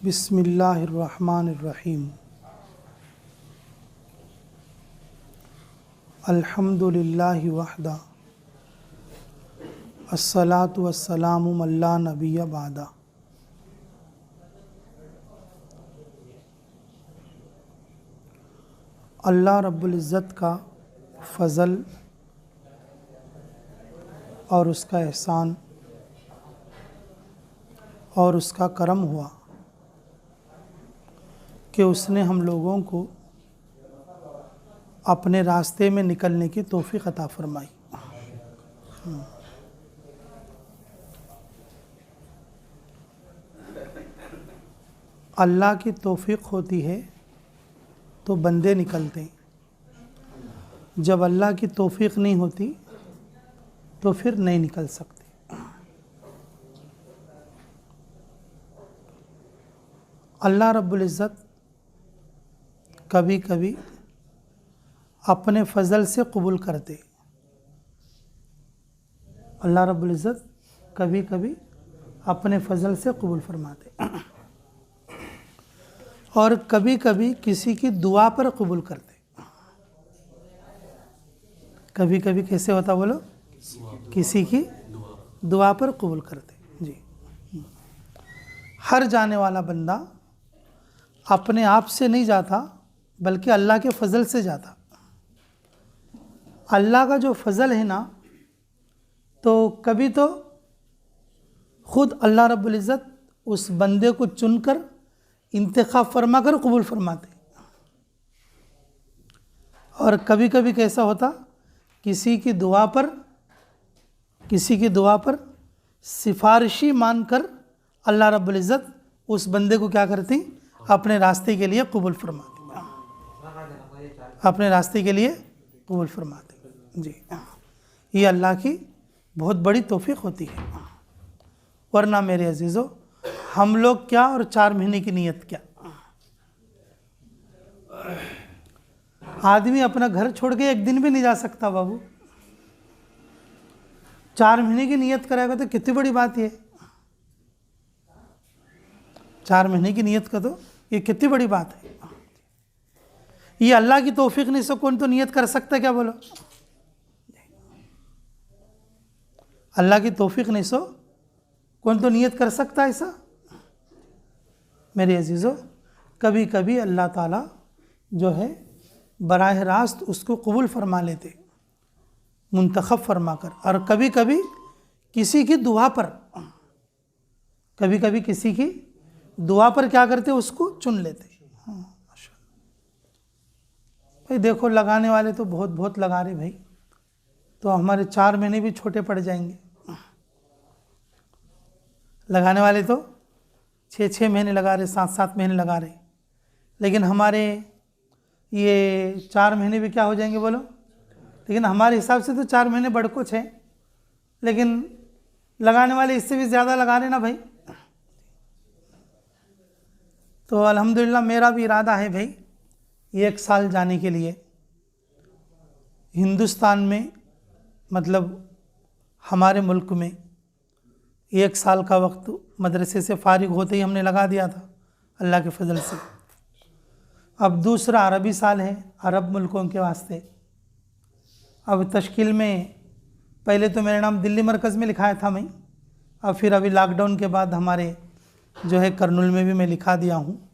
बिस्मिल्लाहिर्रहमानिर्रहीम। अल्हम्दुलिल्लाहि वहदा अस्सलातु वस्सलामु अला नबिय्य बादा। अल्लाह रब्बुल इज़्ज़त का फ़ज़ल और उसका एहसान और उसका करम हुआ कि उसने हम लोगों को अपने रास्ते में निकलने की तौफ़ीक़ अता फ़रमाई। अल्लाह की तौफ़ीक़ होती है तो बंदे निकलते हैं, जब अल्लाह की तौफ़ीक़ नहीं होती तो फिर नहीं निकल सकते। अल्लाह रब्बुल इज़्ज़त कभी कभी अपने फ़ज़ल से कबूल करते। अल्लाह रब्बुल इज़्ज़त कभी कभी अपने फ़ज़ल से कबूल फरमाते और कभी कभी किसी की दुआ पर कबूल करते। कभी कभी कैसे होता बोलो, किसी की दुआ पर कबूल करते। जी, हर जाने वाला बंदा अपने आप से नहीं जाता बल्कि अल्लाह के फ़ज़ल से जाता। अल्लाह का जो फ़ज़ल है ना, तो कभी तो ख़ुद अल्लाह रब्बुल इज़्ज़त उस बंदे को चुनकर इंतखाब फरमा कर कबूल फरमाते, और कभी कभी कैसा होता, किसी की दुआ पर सिफारिशी मानकर अल्लाह रब्बुल इज़्ज़त उस बंदे को क्या करती, अपने रास्ते के लिए कबूल फरमाते, अपने रास्ते के लिए कबूल फरमाते। जी, ये अल्लाह की बहुत बड़ी तौफ़ीक़ होती है। वरना मेरे अजीज़ों, हम लोग क्या और 4 महीने की नीयत क्या। आदमी अपना घर छोड़ के एक दिन भी नहीं जा सकता बाबू। 4 महीने की नीयत करेगा तो कितनी बड़ी बात है। 4 महीने की नीयत का तो ये कितनी बड़ी बात है। ये अल्लाह की तौफ़ीक़ नहीं सो कौन तो नीयत कर सकता है क्या बोलो। अल्लाह की तौफ़ीक़ नहीं सो कौन तो नियत कर सकता है ऐसा। मेरे अजीज़ों, कभी कभी अल्लाह ताला जो है बराह रास्त उसको कबूल फरमा लेते मुंतखब फरमा कर, और कभी कभी किसी की दुआ पर, कभी कभी किसी की दुआ पर क्या करते, उसको चुन लेते। भाई देखो, लगाने वाले तो बहुत बहुत लगा रहे भाई, तो हमारे 4 महीने भी छोटे पड़ जाएंगे। लगाने वाले तो 6-6 महीने लगा रहे, 7-7 महीने लगा रहे, लेकिन हमारे ये 4 महीने भी क्या हो जाएंगे बोलो। लेकिन हमारे हिसाब से तो 4 महीने बड़ कुछ है, लेकिन लगाने वाले इससे भी ज़्यादा लगा रहे ना भाई। तो अल्हम्दुलिल्लाह मेरा भी इरादा है भाई 1 साल जाने के लिए हिंदुस्तान में, मतलब हमारे मुल्क में 1 साल का वक्त मदरसे से फ़ारिग होते ही हमने लगा दिया था अल्लाह के फ़ज़ल से। अब दूसरा अरबी साल है अरब मुल्कों के वास्ते। अब तश्कील में पहले तो मेरा नाम दिल्ली मरकज़ में लिखाया था मैं, अब फिर अभी लॉकडाउन के बाद हमारे जो है करनुल में भी मैं लिखा दिया हूँ।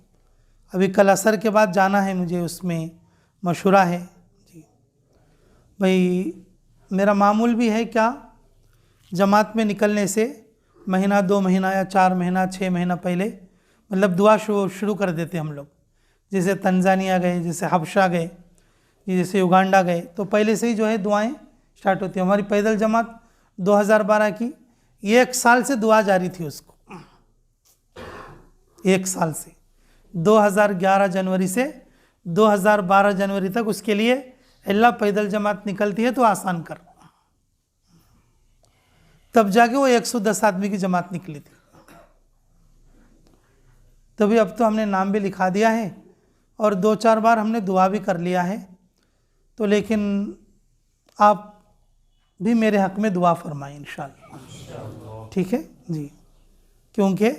अभी कल असर के बाद जाना है मुझे, उसमें मशूरा है। जी भाई, मेरा मामूल भी है क्या, जमात में निकलने से महीना 2 महीना या 4 महीना 6 महीना पहले मतलब दुआ शुरू कर देते हम लोग। जैसे तंजानिया गए, जैसे हबशा गए, जैसे युगांडा गए, तो पहले से ही जो है दुआएं स्टार्ट होती है। हमारी पैदल जमात 2012 की 1 साल से दुआ जारी थी उसको, 1 साल से 2011 जनवरी से 2012 जनवरी तक उसके लिए अल्लाह पैदल जमात निकलती है तो आसान कर, तब जाके वो 110 आदमी की जमात निकली थी। तभी अब तो हमने नाम भी लिखा दिया है और 2-4 बार हमने दुआ भी कर लिया है। तो लेकिन आप भी मेरे हक़ में दुआ फरमाएं इंशाअल्लाह, ठीक है जी, क्योंकि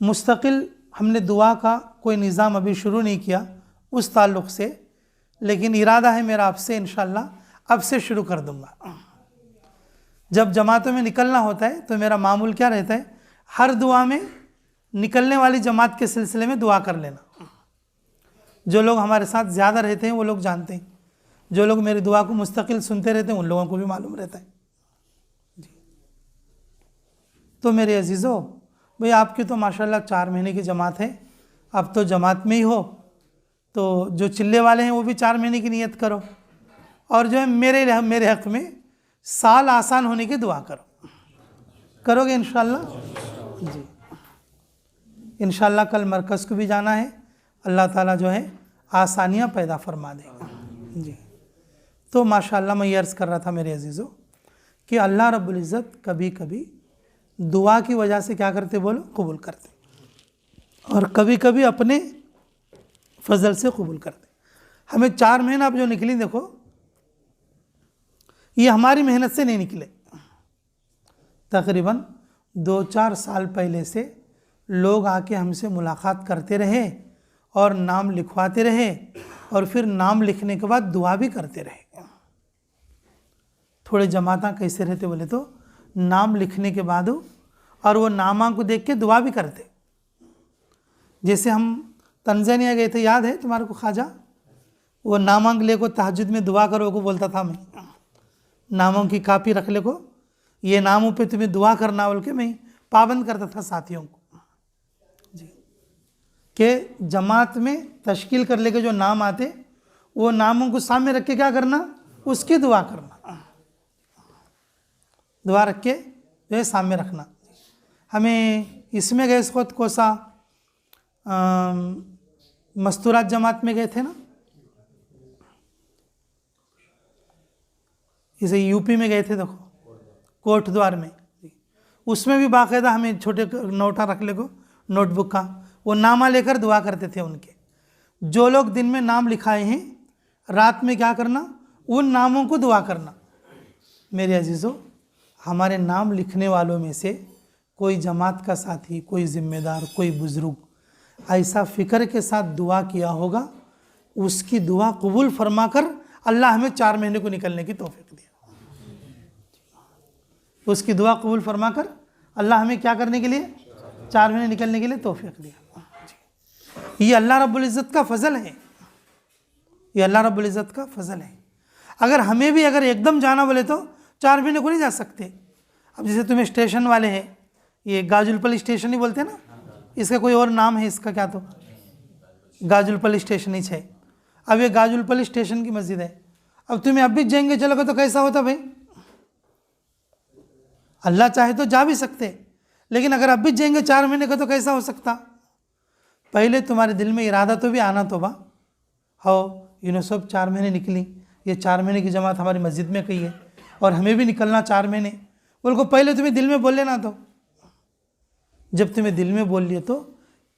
मुस्तकिल हमने दुआ का कोई निज़ाम अभी शुरू नहीं किया उस ताल्लुक़ से, लेकिन इरादा है मेरा आपसे इंशाअल्लाह अब से शुरू कर दूँगा। जब जमातों में निकलना होता है तो मेरा मामूल क्या रहता है, हर दुआ में निकलने वाली जमात के सिलसिले में दुआ कर लेना। जो लोग हमारे साथ ज़्यादा रहते हैं वो लोग जानते हैं, जो लोग मेरी दुआ को मुस्तकिल सुनते रहते हैं उन लोगों को भी मालूम रहता है जी। तो मेरे अजीज़ों, भाई आपकी तो माशाल्लाह 4 महीने की जमात है, अब तो जमात में ही हो, तो जो चिल्ले वाले हैं वो भी 4 महीने की नियत करो, और जो है मेरे हक़ में साल आसान होने की दुआ करो। करोगे इंशाअल्लाह जी। इंशाअल्लाह कल मरकज़ को भी जाना है, अल्लाह ताला जो है आसानियाँ पैदा फरमा देगा जी। तो माशाअल्लाह मैं ये अर्ज़ कर रहा था मेरे अजीज़ों कि अल्लाह रब्बुल इज़्ज़त कभी कभी दुआ की वजह से क्या करते, बोलो, कबूल करते, और कभी कभी अपने फजल से कबूल करते। हमें 4 महीना अब जो निकली, देखो ये हमारी मेहनत से नहीं निकले, तकरीबन 2-4 साल पहले से लोग आके हमसे मुलाकात करते रहे और नाम लिखवाते रहे, और फिर नाम लिखने के बाद दुआ भी करते रहे। थोड़े जमाता कैसे रहते बोले तो नाम लिखने के बाद और वो नामा को देख के दुआ भी करते। जैसे हम तंजानिया गए थे, याद है तुम्हारे को ख्वाजा, वो नामांक ले को तहज्जुद में दुआ करो को बोलता था, मैं नामों की कापी रख ले को, ये नामों पे तुम्हें दुआ करना बोल के मैं पाबंद करता था साथियों को जी, कि जमात में तश्कील कर लेके जो नाम आते वो नामों को सामने रख के क्या करना, उसकी दुआ करना, दुआ रख के जो है सामने रखना। हमें इसमें गए, इस वक्त कोसा मस्तूरात जमात में गए थे ना, इसे यूपी में गए थे, देखो कोट द्वार में, उसमें भी बाकायदा हमें छोटे नोटा रख ले को, नोटबुक का, वो नामा लेकर दुआ करते थे उनके। जो लोग दिन में नाम लिखाए हैं, रात में क्या करना, उन नामों को दुआ करना। मेरे अजीज़ों, हमारे नाम लिखने वालों में से कोई जमात का साथी, कोई ज़िम्मेदार, कोई बुज़ुर्ग ऐसा फ़िक्र के साथ दुआ किया होगा, उसकी दुआ कबूल फरमा कर अल्लाह हमें 4 महीने को निकलने की तौफीक दिया। उसकी दुआ कबूल फरमा कर अल्लाह हमें क्या करने के लिए, 4 महीने निकलने के लिए तौफीक दिया। ये अल्लाह रब्बुल इज़्ज़त का फ़ज़ल है, ये अल्लाह रब्बुल इज़्ज़त का फ़ज़ल है। अगर हमें भी अगर एकदम जाना बोले तो 4 महीने को नहीं जा सकते। अब जैसे तुम्हें स्टेशन वाले हैं, ये गाजुलपल्ली स्टेशन ही बोलते हैं ना, इसका कोई और नाम है इसका, क्या तो गाजुलपल्ली स्टेशन ही है। अब ये गाजुलपल्ली स्टेशन की मस्जिद है, अब तुम्हें अब भी जाएंगे चलोगे तो कैसा होता भाई, अल्लाह चाहे तो जा भी सकते, लेकिन अगर अब भी जाएंगे 4 महीने का तो कैसा हो सकता। पहले तुम्हारे दिल में इरादा तो भी आना तो बा हो, यूँ सब 4 महीने निकली, ये 4 महीने की जमात हमारी मस्जिद में कही है और हमें भी निकलना 4 महीने, बोल को पहले तुम्हें दिल में बोल लेना। तो जब तुम्हें दिल में बोल लिए तो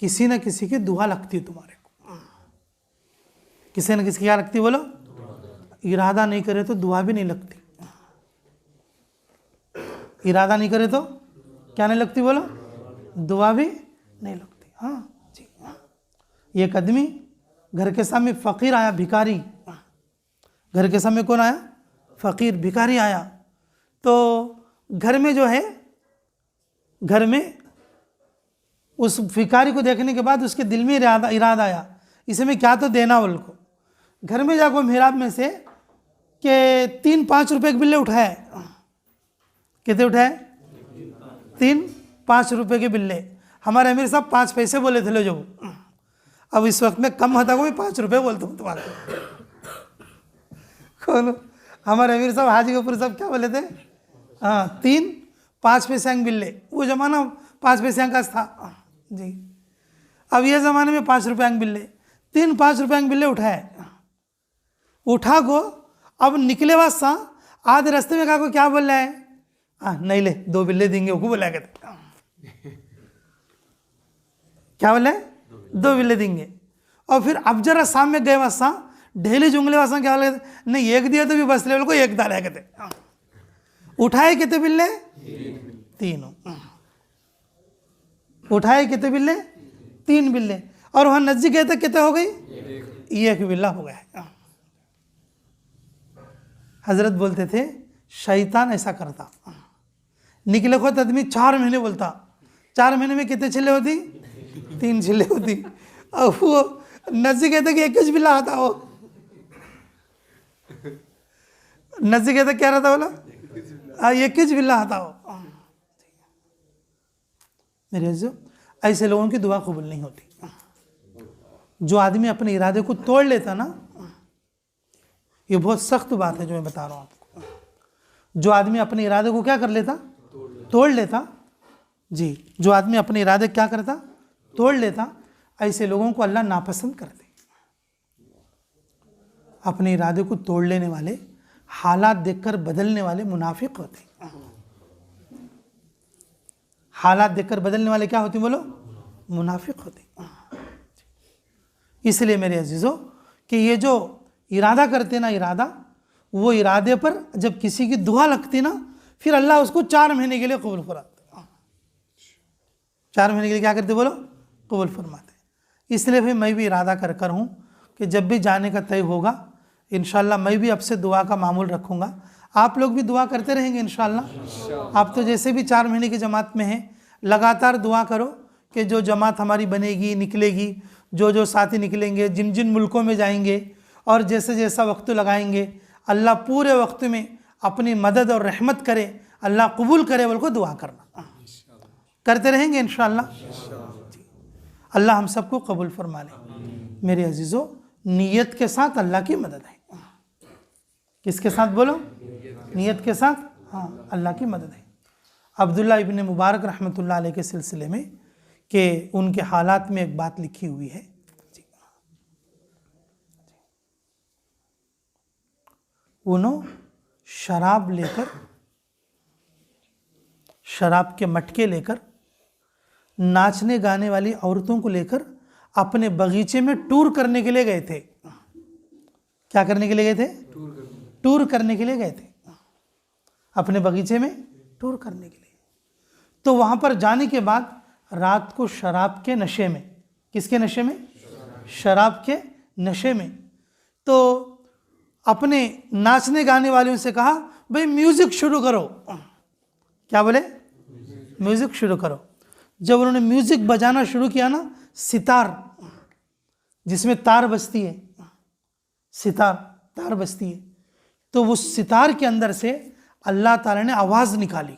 किसी न किसी की दुआ लगती है तुम्हारे को, किसी न किसी की क्या लगती, बोलो, इरादा नहीं करे तो दुआ भी नहीं लगती, इरादा नहीं करे तो क्या नहीं लगती, बोलो, दुआ भी नहीं लगती। हाँ जी। एक आदमी घर के सामने फ़कीर आया, भिखारी, घर के सामने कौन आया, फ़कीर भिखारी आया। तो घर में जो है, घर में उस भिखारी को देखने के बाद उसके दिल में इरादा आया, इसे मैं क्या तो देना बोल को। घर में जाकर मेहराब में से के 3-5 रुपए के बिल्ले उठाए। कितने उठाए, 3-5 रुपए के बिल्ले। हमारे अमीर साहब 5 पैसे बोले थे लो जो, अब इस वक्त में कम होता को मैं 5 रुपए बोलता हूँ तुम्हारे कौन, हमारे अमीर साहब हाजी कपूर साहब क्या बोले थे, हाँ 3-5 पैसे अंक बिल्ले, वो ज़माना 5 पैसे अंक था जी। अब ये ज़माने में 5 रुपये अंक बिल्ले, 3-5 रुपये अंक बिल्ले उठाए, उठा को अब निकले बाद सा आधे रास्ते में कहा को क्या बोल रहा है, नहीं ले 2 बिल्ले देंगे, वो बोला कहते क्या बोले, 2 बिल्ले देंगे। और फिर अब जरा सामने गए वासा ढेले जुंगले वासा क्या बोले, नहीं 1 दिया तो भी बस लेवल को 1 डाला कहते, उठाए कितने बिल्ले, 3। उठाए कितने बिल्ले? 3 बिल्ले। और वहाँ नज़दीक गए थे कितने हो गई? 1 बिल्ला हो गया। हजरत बोलते थे शैतान ऐसा करता, निकले खुद आदमी 4 महीने बोलता, 4 महीने में कितने छिल्ले होती? 3 छिल्ले होती। और वो नज़दीक कहते कि 21 बिल्ला आता हो, नज़दीक कहते क्या रहता बोला? 21 बिल्ला आता हो। मेरे अज़ीज़ों, ऐसे लोगों की दुआ कबूल नहीं होती। जो आदमी अपने इरादे को तोड़ लेता ना, ये बहुत सख्त बात है जो मैं बता रहा हूँ आपको। जो आदमी अपने इरादे को क्या कर लेता? तोड़ लेता। जी, जो आदमी अपने इरादे क्या करता? तोड़ लेता। ऐसे लोगों को अल्लाह नापसंद करते। अपने इरादे को तोड़ लेने वाले, हालात देखकर बदलने वाले मुनाफिक होते। हालात देखकर बदलने वाले क्या होते बोलो? मुनाफिक होते। इसलिए मेरे अजीज़ों कि ये जो इरादा करते ना, इरादा, वो इरादे पर जब किसी की दुआ लगती ना, फिर अल्लाह उसको 4 महीने के लिए कबूल फरमाते। 4 महीने के लिए क्या करते बोलो? कबूल फरमाते। इसलिए भाई मैं भी इरादा कर हूँ कि जब भी जाने का तय होगा इंशाल्लाह मैं भी आपसे दुआ का मामूल रखूँगा। आप लोग भी दुआ करते रहेंगे इंशाल्लाह। आप तो जैसे भी 4 महीने की जमात में हैं, लगातार दुआ करो कि जो जमात हमारी बनेगी, निकलेगी, जो साथी निकलेंगे, जिन जिन मुल्कों में जाएंगे और जैसे जैसा वक्त लगाएंगे, अल्लाह पूरे वक्त में अपनी मदद और रहमत करे, अल्लाह कबूल करे, बोल को दुआ करना। करते रहेंगे इंशाल्लाह। अल्लाह हम सबको कबूल फरमा ले। मेरे अजीज़ों, नीयत के साथ अल्लाह की मदद है। किसके साथ बोलो? नीयत के साथ, हाँ, अल्लाह की मदद है। अब्दुल्ला इब्न मुबारक रहमतुल्लाह अलैह के सिलसिले में कि उनके हालात में एक बात लिखी हुई है। उन्होंने शराब लेकर, शराब के मटके लेकर, नाचने गाने वाली औरतों को लेकर अपने बगीचे में टूर करने के लिए गए थे। क्या करने के लिए गए थे? टूर करने के लिए गए थे। अपने बगीचे में टूर करने के लिए। तो वहाँ पर जाने के बाद रात को शराब के नशे में, किसके नशे में? शराब के नशे में। तो अपने नाचने गाने वालों से कहा भाई म्यूज़िक शुरू करो। क्या बोले? म्यूज़िक शुरू करो। जब उन्होंने म्यूज़िक बजाना शुरू किया ना, सितार जिसमें तार बजती है, सितार तार बजती है, तो उस सितार के अंदर से अल्लाह ताला ने आवाज़ निकाली।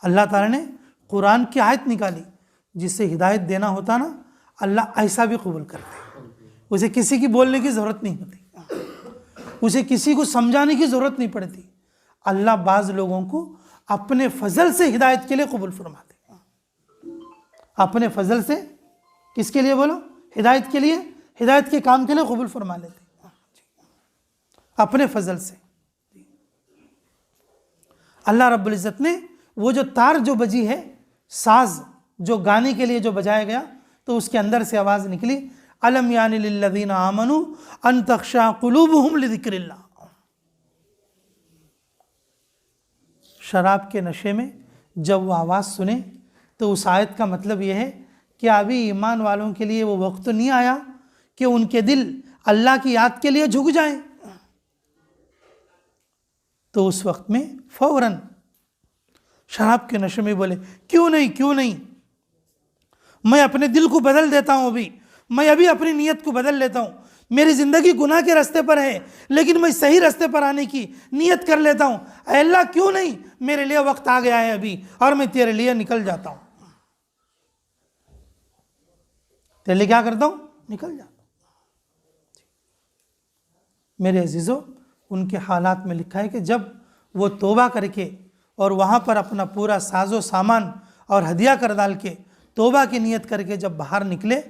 अल्लाह ताला ने कुरान की आयत निकाली। जिससे हिदायत देना होता ना, अल्लाह ऐसा भी कबूल करते। उसे किसी की बोलने की ज़रूरत नहीं होती, उसे किसी को समझाने की ज़रूरत नहीं पड़ती। अल्लाह बाज़ लोगों को अपने फजल से हिदायत के लिए कबूल फरमाते। अपने फजल से किसके लिए बोलो? हिदायत के लिए, हिदायत के काम के लिए कबूल फरमा लेते अपने फजल से। अल्लाह रब्बुल इज़्ज़त ने वो जो तार जो बजी है, साज जो गाने के लिए जो बजाया गया, तो उसके अंदर से आवाज़ निकली, अलम यानी लिल्लज़ीना आमनू अन तख़शा क़ुलूबुहुम लिज़िक्रिल्लाह। शराब के नशे में जब वो आवाज़ सुने तो उस आयत का मतलब यह है कि अभी ईमान वालों के लिए वो वक्त तो नहीं आया कि उनके दिल अल्लाह की याद के लिए झुक जाएं। तो उस वक्त में फ़ौरन शराब के नशे में बोले, क्यों नहीं, क्यों नहीं, मैं अपने दिल को बदल देता हूँ, अभी मैं अभी अपनी नीयत को बदल लेता हूँ। मेरी ज़िंदगी गुनाह के रास्ते पर है, लेकिन मैं सही रास्ते पर आने की नीयत कर लेता हूँ। अल्लाह क्यों नहीं, मेरे लिए वक्त आ गया है अभी, और मैं तेरे लिए निकल जाता हूँ। तेरे लिए क्या करता हूँ? निकल जाता हूँ। मेरे अजीज़ों, उनके हालात में लिखा है कि जब वो तौबा करके और वहाँ पर अपना पूरा साजो सामान और हदिया कर डाल के तौबा की नीयत करके जब बाहर निकले,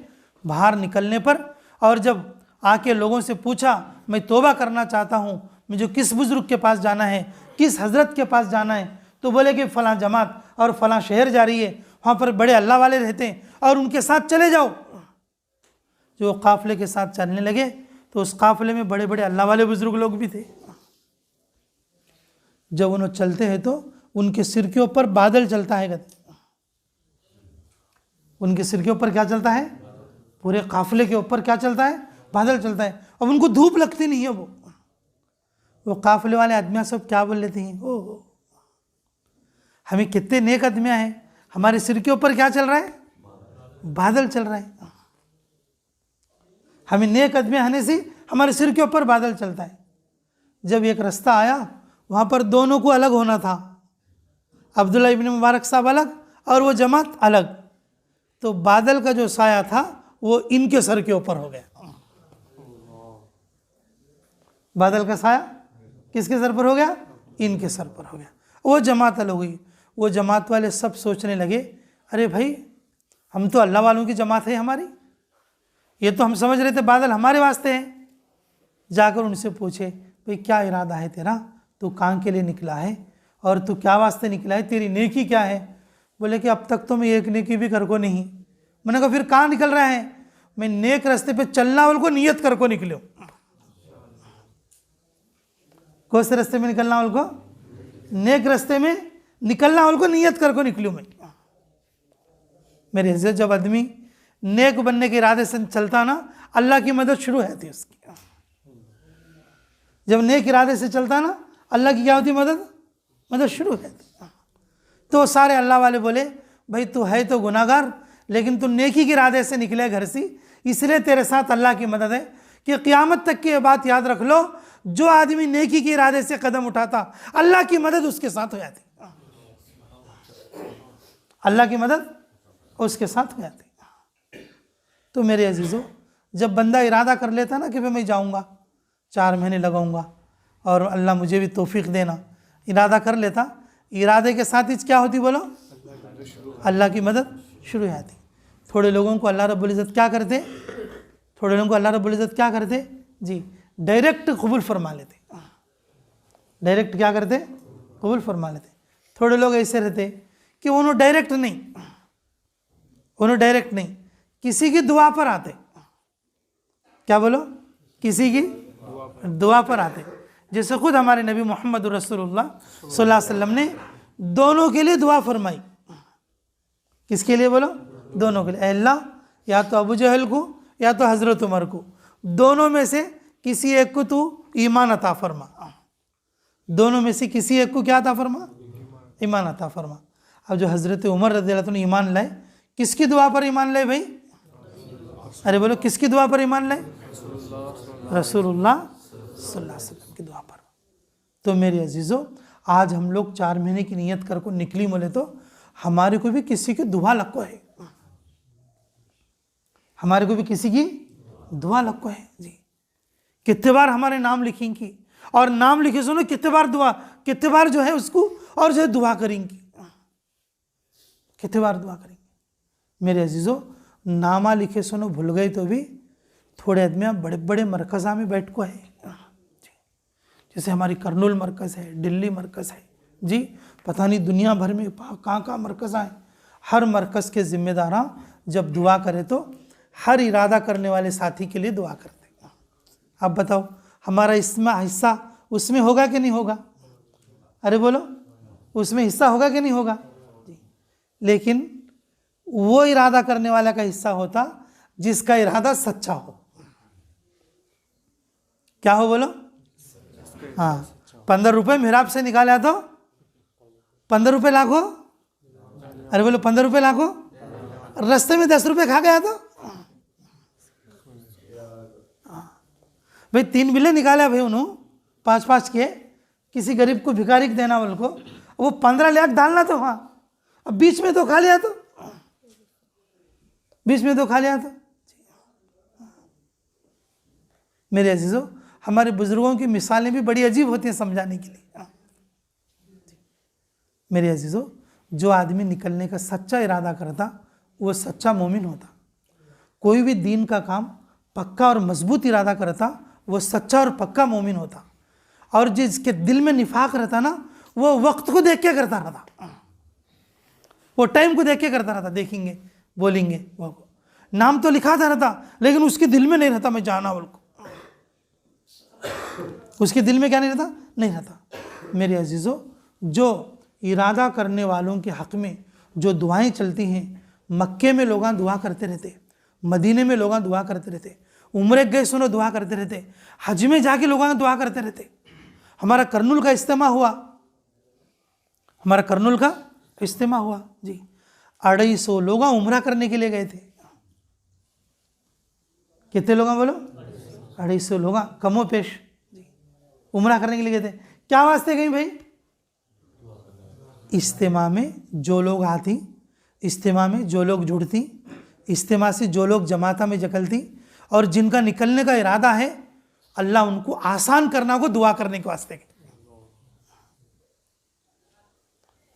बाहर निकलने पर और जब आके लोगों से पूछा मैं तौबा करना चाहता हूँ, मुझे किस बुज़ुर्ग के पास जाना है, किस हज़रत के पास जाना है, तो बोले कि फ़लाँ जमात और फ़लाँ शहर जा रही है, वहाँ पर बड़े अल्लाह वाले रहते हैं और उनके साथ चले जाओ। जो काफ़िले के साथ चलने लगे तो उस काफ़िले में बड़े बड़े अल्लाह वाले बुज़ुर्ग लोग भी थे। जब उन्होंने चलते हैं तो उनके सिर के ऊपर बादल चलता है, कहते उनके सिर के ऊपर क्या चलता है? पूरे काफिले के ऊपर क्या चलता है? बादल चलता है। अब उनको धूप लगती नहीं है। वो काफिले वाले आदमियाँ सब क्या बोल लेते हैं, ओ हमें कितने नेक आदमियाँ हैं, हमारे सिर के ऊपर क्या चल रहा है? बादल चल रहा है। हमें नेक आदमी आने से हमारे सिर के ऊपर बादल चलता है। जब एक रास्ता आया वहाँ पर दोनों को अलग होना था, अब्दुल्ला इब्न मुबारक साहब अलग और वो जमात अलग, तो बादल का जो साया था वो इनके सर के ऊपर हो गया। बादल का साया किसके सर पर हो गया? इनके सर पर हो गया। वो जमात अलग हुई। वो जमात वाले सब सोचने लगे, अरे भाई हम तो अल्लाह वालों की जमात है हमारी, ये तो हम समझ रहे थे बादल हमारे वास्ते हैं। जाकर उनसे पूछे, भाई क्या इरादा है तेरा, तू कहाँ के लिए निकला है और तू क्या वास्ते निकला है, तेरी नेकी क्या है? बोले कि अब तक तो मैं एक नेकी भी कर को नहीं। मैंने कहा फिर कहाँ निकल रहा है? मैं नेक रास्ते पे चलना वाल को नियत कर को निकलो। कौन से रास्ते में निकलना वाल को? नेक रास्ते में निकलना वाल को नियत कर को निकलूँ मैं। मेरे हिस्से जब आदमी नेक बनने के इरादे से चलता ना, अल्लाह की मदद शुरू होती उसकी। जब नेक इरादे से चलता ना, अल्लाह की क्या होती? मदद शुरू होती। तो सारे अल्लाह वाले बोले, भाई तू है तो गुनाहगार, लेकिन तू नेकी के इरादे से निकले घर से, इसलिए तेरे साथ अल्लाह की मदद है। कि क़यामत तक की ये बात याद रख लो, जो आदमी नेकी के इरादे से कदम उठाता, अल्लाह की मदद उसके साथ हो जाती। अल्लाह की मदद उसके साथ हो जाती। तो मेरे अजीज़ों, जब बंदा इरादा कर लेता ना कि भाई मैं जाऊँगा, 4 महीने लगाऊंगा और अल्लाह मुझे भी तौफीक देना, इरादा कर लेता, इरादे के साथ ही क्या होती बोलो? अल्लाह की मदद शुरू हो जाती। थोड़े लोगों को अल्लाह रब्बुल इज़्ज़त क्या करते? थोड़े लोगों को अल्लाह रब्बुल इज़्ज़त क्या करते जी? डायरेक्ट कबूल फरमा लेते। डायरेक्ट क्या करते? कबूल फरमा लेते। थोड़े लोग ऐसे रहते कि उन्होंने डायरेक्ट नहीं, किसी की दुआ पर आते। क्या बोलो? किसी की दुआ पर आते। जैसे खुद हमारे नबी मोहम्मद रसूलुल्लाह सल्लल्लाहु अलैहि वसल्लम ने दोनों के लिए दुआ फरमाई। किसके लिए बोलो? दोनों के लिए। अल्लाह, या तो अबू जहल को या तो हज़रत उमर को, दोनों में से किसी एक को तू ईमान अता फरमा। दोनों में से किसी एक को क्या अता फरमा? ईमान अता फरमा। अब जो हज़रत उमर रज़ियल्लाहु अन्हु ईमान लाए, किसकी दुआ पर ईमान लाए भाई? अरे बोलो, किसकी दुआ पर ईमान लाए? रसूलुल्लाह सल्लल्लाहु अलैहि वसल्लम की दुआ पर। तो मेरे अजीज़ों, आज हम लोग 4 महीने की नियत कर को निकली बोले तो हमारे को भी किसी की दुआ लगो है। हमारे को भी किसी की दुआ लगो है जी। कितने बार हमारे नाम लिखेंगी, और नाम लिखे सुनो कितने बार दुआ, कितने बार जो है उसको और जो है दुआ करेंगी, कितने बार दुआ करेंगे। मेरे अजीज़ों, नामा लिखे सुनो भूल गए तो भी थोड़े आदमी बड़े बड़े मरकज़ा में बैठ को है। जैसे हमारी करनूल मरकज़ है, दिल्ली मरकज़ है जी, पता नहीं दुनिया भर में कहाँ कहाँ मरकज़ आए। हर मरकज़ के ज़िम्मेदार जब दुआ करे तो हर इरादा करने वाले साथी के लिए दुआ करते हैं। अब बताओ, हमारा इसमें हिस्सा उसमें होगा कि नहीं होगा? अरे बोलो, उसमें हिस्सा होगा कि नहीं होगा जी? लेकिन वो इरादा करने वाला का हिस्सा होता जिसका इरादा सच्चा हो। क्या हो बोलो? हाँ, 15 रुपये मेहराब से निकाला तो 15 रुपये लाखो। अरे बोलो, 15 रुपये लाखो। रास्ते में 10 रुपये खा गया तो भाई 3 बिल्ले निकाला भाई, उन्होंने 5-5 के किसी गरीब को, भिखारी को देना वाले को, वो 15 लाख डालना तो। हाँ, अब बीच में तो खा लिया तो, मेरे अजीज़ों, हमारे बुजुर्गों की मिसालें भी बड़ी अजीब होती हैं समझाने के लिए। मेरे अजीज़ों, जो आदमी निकलने का सच्चा इरादा करता वो सच्चा मोमिन होता। कोई भी दीन का काम पक्का और मजबूत इरादा करता वो सच्चा और पक्का मोमिन होता। और जिसके दिल में निफाक रहता ना, वो वक्त को देख के करता रहता, वो टाइम को देख के करता रहता। देखेंगे, बोलेंगे, वो नाम तो लिखा था रहता, लेकिन उसके दिल में नहीं रहता मैं जाना बोल को, उसके दिल में क्या नहीं रहता? नहीं रहता। मेरे अजीज़ों, जो इरादा करने वालों के हक़ में जो दुआएं चलती हैं मक्के में लोग दुआ करते रहते, मदीने में लोग दुआ करते रहते, उम्रे गए सुनो दुआ करते रहते, हज में जाके लोग दुआ करते रहते। हमारा करनुल का इज्तिमा हुआ, हमारा करनुल का इज्तिमा हुआ जी, 250 लोग उम्रा करने के लिए गए थे। कितने लोग बोलो? 250 लोग कमो पेश जी उम्रा करने के लिए गए थे। क्या वास्ते गई भाई? इज्तिमा में जो लोग आती, इज्तिमा में जो लोग जुड़ती, इज्तिमा से जो लोग जमाता में जकलती, और जिनका निकलने का इरादा है अल्लाह उनको आसान करना को दुआ करने के वास्ते,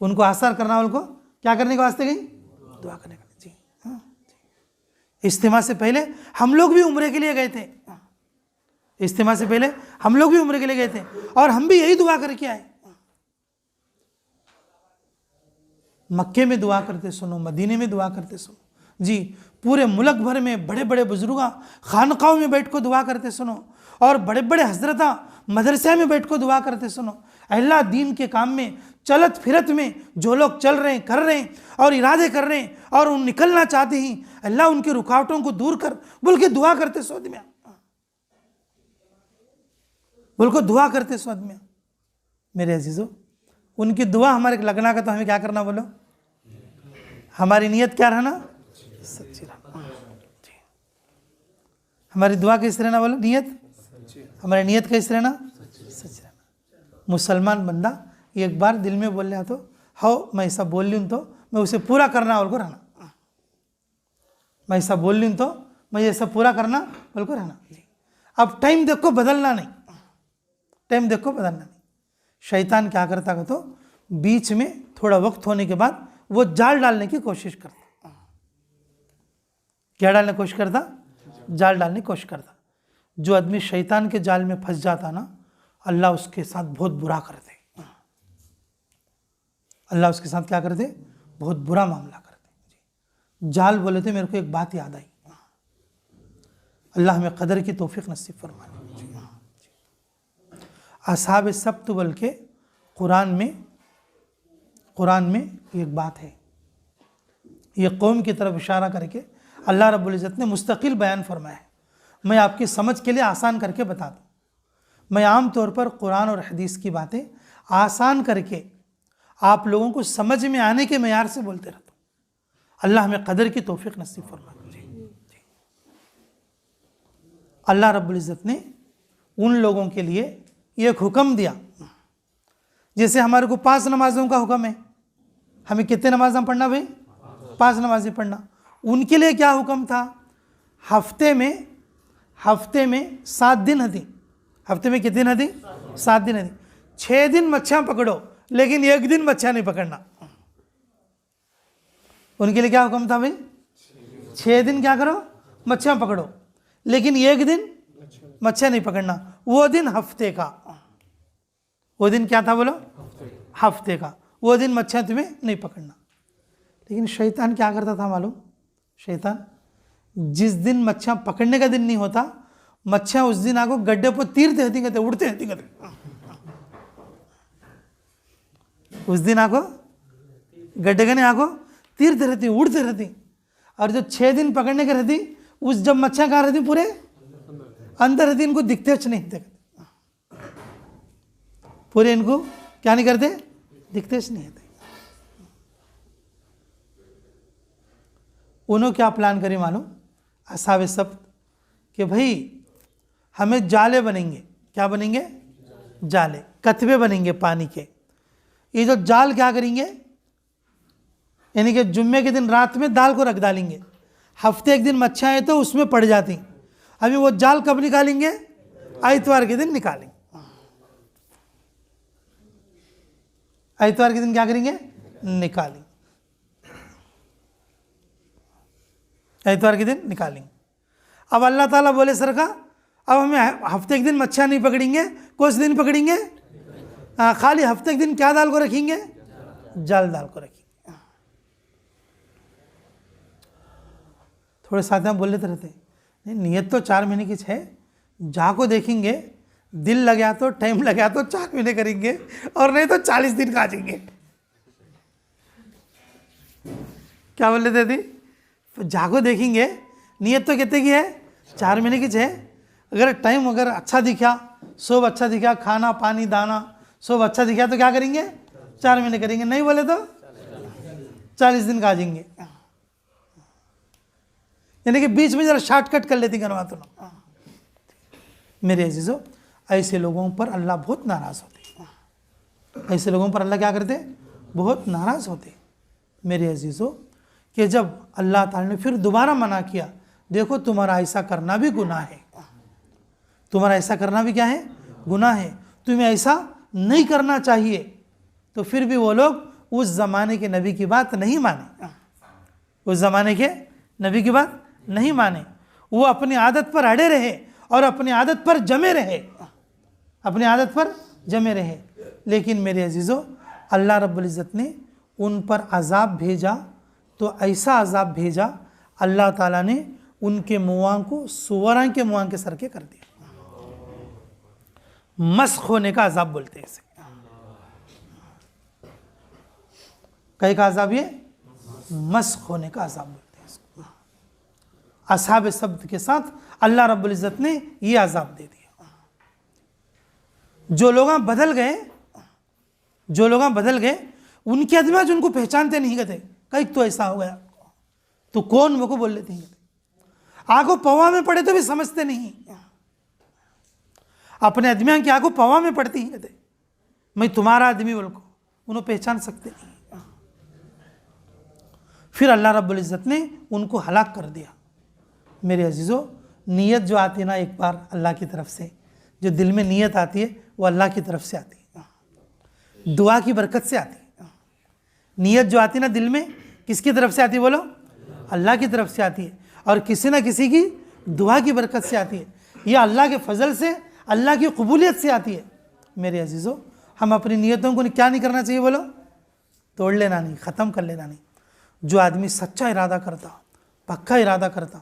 उनको आसान करना, उनको क्या करने के वास्ते गई? दुआ करने के जी। हाँ, इज्तिमा से पहले हम लोग भी उम्रे के लिए गए थे, इज्तिमा से पहले हम लोग भी उम्रे के लिए गए थे और हम भी यही दुआ करके आए। मक्के में दुआ करते सुनो, मदीने में दुआ करते सुनो जी, पूरे मुल्क भर में बड़े बड़े बुजुर्गा खानकाओं में बैठ को दुआ करते सुनो, और बड़े बड़े हजरता मदरसे में बैठ को दुआ करते सुनो। अल्लाह दीन के काम में चलत फिरत में जो लोग चल रहे हैं, कर रहे हैं और इरादे कर रहे हैं और उन निकलना चाहते हैं, अल्लाह उनकी रुकावटों को दूर कर बोल के दुआ करते सौद में, बोल को दुआ करते सौद में। मेरे अजीजों, उनकी दुआ हमारे लगना का तो हमें क्या करना बोलो? हमारी नीयत क्या रहना? सच्ची रहना जी। हमारी दुआ कैसे रहना बोलो? नीयत, हमारी नीयत कैसे रहना? सच्ची रहना। मुसलमान बंदा एक बार दिल में बोल रहा तो हाँ मैं ऐसा बोल लूँ तो मैं उसे पूरा करना बोल को रहना, मैं ऐसा बोल लूँ तो मैं ऐसा पूरा करना बोल को रहना जी। अब टाइम देखो बदलना नहीं, टाइम देखो बदलना नहीं। शैतान क्या करता है तो बीच में थोड़ा वक्त होने के बाद वो जाल डालने की कोशिश करता। क्या डालने की कोशिश करता? जाल डालने की कोशिश करता। जो आदमी शैतान के जाल में फंस जाता ना, अल्लाह उसके साथ बहुत बुरा करते, अल्लाह उसके साथ क्या करते? बहुत बुरा मामला करते। जाल बोले थे, मेरे को एक बात याद आई, अल्लाह हमें कदर की तौफीक नसीब फरमाए। असहाब सब्त बल के कुरान में एक बात है, ये कौम की तरफ इशारा करके अल्लाह रब्बुल इज़्ज़त ने मुस्तकिल बयान फरमाया है। मैं आपकी समझ के लिए आसान करके बता दूँ। मैं आम तौर पर कुरान और हदीस की बातें आसान करके आप लोगों को समझ में आने के मेयार से बोलते रहता हूँ। अल्लाह हमें कदर की तौफीक नसीब फरमाए। अल्लाह रब्बुल इज़्ज़त ने उन लोगों के लिए एक हुक्म दिया, जैसे हमारे को 5 नमाजों का हुक्म है, हमें कितने नमाज़ें पढ़ना भाई? 5 नमाजें पढ़ना। उनके लिए क्या हुक्म था? हफ्ते में 7 दिन हती, हफ्ते में कितने दिन हती? 7 दिन हती। 6 दिन मच्छियाँ पकड़ो लेकिन 1 दिन मच्छियाँ नहीं पकड़ना। उनके लिए क्या हुक्म था भाई? 6 दिन क्या करो? मच्छियाँ पकड़ो लेकिन 1 दिन मच्छियाँ नहीं पकड़ना। वो दिन हफ्ते का, वो दिन क्या था बोलो? हफ्ते का। वो दिन मच्छियाँ तुम्हें नहीं पकड़ना। लेकिन शैतान क्या करता था मालूम? शैतान जिस दिन मच्छियाँ पकड़ने का दिन नहीं होता, मच्छियाँ उस दिन आको गड्ढे पर तीरते रहती कहते, उड़ते रहती कहते, उस दिन आको गड्ढे का नहीं आको तीरते रहती, उड़ते रहती। और जो 6 दिन पकड़ने के रहती, उस जब मच्छियाँ कहाँ रहती? पूरे अंदर रहती, इनको दिखते नहीं थे, पूरे इनको क्या नहीं करते? दिखते नहीं थे। उन्होंने क्या प्लान करी मालूम? असहाब सब्त कि भाई हमें जाले बनेंगे। क्या बनेंगे? जाले, कतबे बनेंगे पानी के। ये जो जाल क्या करेंगे, यानी कि जुम्मे के दिन रात में दाल को रख डालेंगे, हफ्ते एक दिन मच्छियाँ आए तो उसमें पड़ जाती। अभी वो जाल कब निकालेंगे? आइतवार के दिन निकालेंगे। आइतवार के दिन क्या करेंगे? निकालेंगे, आइतवार के दिन निकालेंगे। अब अल्लाह ताला बोले सरका अब हमें हफ्ते एक दिन मच्छियाँ नहीं पकड़ेंगे, कुछ दिन पकड़ेंगे, खाली हफ्ते एक दिन क्या दाल को रखेंगे? जाल दाल को रखेंगे। थोड़े साथ में बोल लेते रहते, नहीं नियत तो 4 महीने की है, जहाँ को देखेंगे दिल लगा तो टाइम लगा तो 4 महीने करेंगे और नहीं तो 40 दिन का आ जाएंगे। क्या बोल लेते थे? जागो देखेंगे, नियत तो कितने की है, 4 महीने की है। अगर टाइम अगर अच्छा दिखा, सब अच्छा दिखा, खाना पानी दाना सब अच्छा दिखा तो क्या करेंगे, 4 महीने करेंगे, नहीं बोले तो 40 दिन काजेंगे। यानी कि बीच में जरा शॉर्टकट कर लेती करवा तो ना। मेरे अजीजों, ऐसे लोगों पर अल्लाह बहुत नाराज होते। ऐसे लोगों पर अल्लाह क्या करते, बहुत नाराज होते। मेरे अजीजों, कि जब अल्लाह ताला ने फिर दोबारा मना किया, देखो तुम्हारा ऐसा करना भी गुनाह है, तुम्हारा ऐसा करना भी क्या है, गुनाह है, तुम्हें ऐसा नहीं करना चाहिए। तो फिर भी वो लोग उस ज़माने के नबी की बात नहीं माने, उस ज़माने के नबी की बात नहीं माने। वो अपनी आदत पर अड़े रहे और अपनी आदत पर जमे रहे, अपनी आदत पर जमे रहे। लेकिन मेरे अजीज़ों, अल्लाह रब्बुल इज़्ज़त ने उन पर अज़ाब भेजा, तो ऐसा अज़ाब भेजा, अल्लाह ताला ने उनके मुआं को सुवरा के मुआं के सर के कर दिया। मस्ख होने का अज़ाब बोलते हैं इसे। कई का अज़ाब, ये मस्ख होने का अज़ाब बोलते हैं इसको। असहाब सब्त के साथ अल्लाह रब्बुल इज़्ज़त ने ये अज़ाब दे दिया। जो लोग बदल गए, जो लोग बदल गए, उनके आदमी आज उनको पहचानते नहीं कहते, कई तो ऐसा हो गया, तो कौन वो को बोल लेते हैं, आगो पवा में पड़े तो भी समझते नहीं, अपने आदमियां की आगो पवा में पड़ती ही कहते मैं तुम्हारा आदमी बोल को, उन्हें पहचान सकते नहीं। फिर अल्लाह रब्बुल इज़्ज़त ने उनको हलाक कर दिया। मेरे अजीज़ों, नीयत जो आती है ना एक बार अल्लाह की तरफ से, जो दिल में नीयत आती है वो अल्लाह की तरफ से आती है, दुआ की बरकत से आती है। नीयत जो आती है ना दिल में, किसकी तरफ से आती है बोलो, अल्लाह की तरफ से आती है, और किसी ना किसी की दुआ की बरकत से आती है, यह अल्लाह के फजल से, अल्लाह की कबूलियत से आती है। मेरे अजीज़ों, हम अपनी नीयतों को क्या नहीं करना चाहिए बोलो, तोड़ लेना नहीं, ख़त्म कर लेना नहीं। जो आदमी सच्चा इरादा करता, पक्का इरादा करता,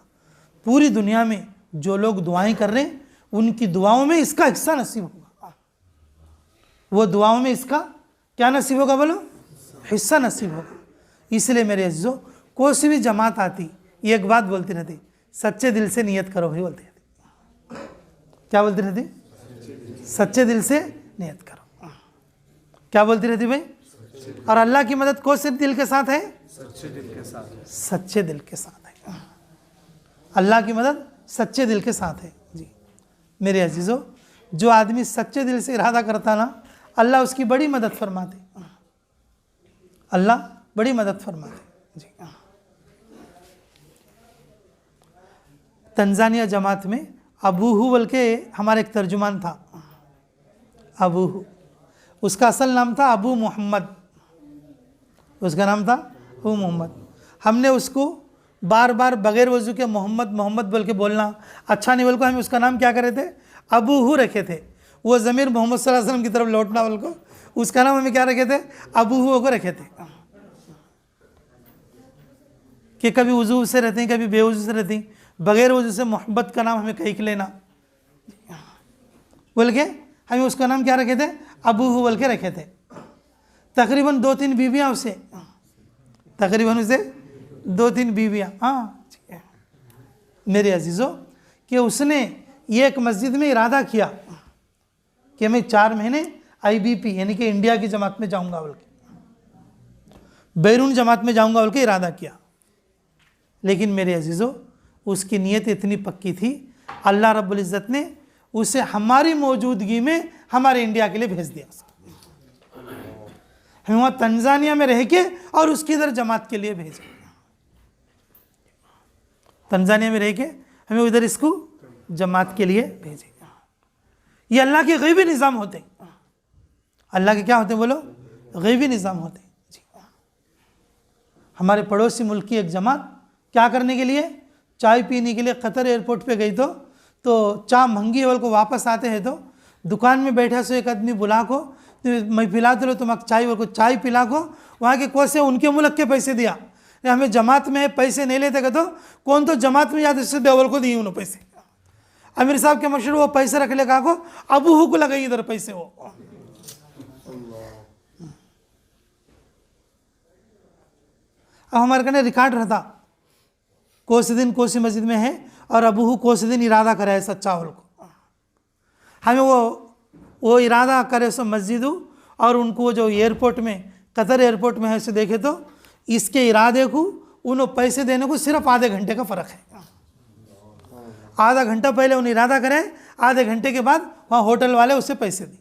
पूरी दुनिया में जो लोग दुआएं कर रहे हैं उनकी दुआओं में इसका हिस्सा नसीब होगा, वो दुआओं में इसका क्या नसीब होगा बोलो, हिस्सा नसीब होगा। इसलिए मेरे अजीज़ों, कोई सी भी जमात आती ये एक बात बोलती रहती, सच्चे दिल से नियत करो भाई, बोलती रहती, क्या बोलती रहती, सच्चे दिल से नियत करो, क्या बोलती रहती भाई। और अल्लाह की मदद कौन से दिल के साथ है, सच्चे दिल के साथ, सच्चे दिल के साथ है। अल्लाह की मदद सच्चे दिल के साथ है जी। मेरे अजीज़ों, जो आदमी सच्चे दिल से इरादा करता ना, अल्लाह उसकी बड़ी मदद फरमाते, अल्लाह बड़ी मदद फरमाते जी। तंजानिया जमात में अबूहू बोल के हमारा एक तर्जुमान था, अबूहू, उसका असल नाम था अबू मोहम्मद, उसका नाम था अबू मोहम्मद। हमने उसको बार बार बगैर वजू के मोहम्मद मोहम्मद बोल के बोलना अच्छा नहीं बोल को, हम उसका नाम क्या करे थे, अबूहू रखे थे। वो ज़मीर मोहम्मद सल्लल्लाहु अलैहि वसल्लम की तरफ लौटना बोल को, उसका नाम हमें क्या रखे थे, अबूहू को रखे थे। कि कभी वजू से रहते हैं, कभी बेवजू से रहते हैं, बगैर वजू से मोहब्बत का नाम हमें कहीं के लेना बोल के हमें उसका नाम क्या रखे थे, अबूहू बोल के रखे थे। तकरीबन 2-3 बीवियाँ उसे, तकरीबन उसे 2-3 बीवियाँ, हाँ मेरे अजीज़ों, कि उसने ये एक मस्जिद में इरादा किया कि मैं 4 महीने IBP यानी कि इंडिया की जमात में जाऊंगा बोल के, बैरून जमात में जाऊंगा बोल के इरादा किया। लेकिन मेरे अजीज़ों, उसकी नीयत इतनी पक्की थी, अल्लाह रब्बुल इज़्ज़त ने उसे हमारी मौजूदगी में हमारे इंडिया के लिए भेज दिया। हमें वहाँ तंजानिया में रह के और उसकी इधर जमात के लिए भेजा, तंजानिया में रह के हमें उधर इसको जमात के लिए भेजे। ये अल्लाह के गैबी निज़ाम होते, अल्लाह के क्या होते बोलो, गैबी निज़ाम होते जी। हमारे पड़ोसी मुल्क की एक जमात क्या करने के लिए, चाय पीने के लिए कतर एयरपोर्ट पे गई, तो चाय महंगी है को वापस आते हैं तो दुकान में बैठा सो एक आदमी बुला को, तो मैं पिला तो लो तुम चाय, को चाय पिला को, वहाँ के कोसे उनके मुल्क के पैसे दिया, हमें जमात में पैसे नहीं लेते कहते, कौन तो जमात में याद इससे देवल को दिए उन्होंने पैसे, अमीर साहब के मशहूर वो पैसे रख ले कहा को अबूहू को लगाई इधर पैसे। वो अब हमारे कहने रिकॉर्ड रहता कोसिद्दीन कोसी मस्जिद में है और अबूहू कोसिद्दीन इरादा करे ऐसा चावल को, हमें वो इरादा करे सो मस्जिद और उनको जो एयरपोर्ट में कतर एयरपोर्ट में है ऐसे देखे तो इसके इरादे को उन पैसे देने को सिर्फ आधे घंटे का फ़र्क है। आधा घंटा पहले उन्हें इरादा करें, आधे घंटे के बाद वहाँ होटल वाले उससे पैसे दें।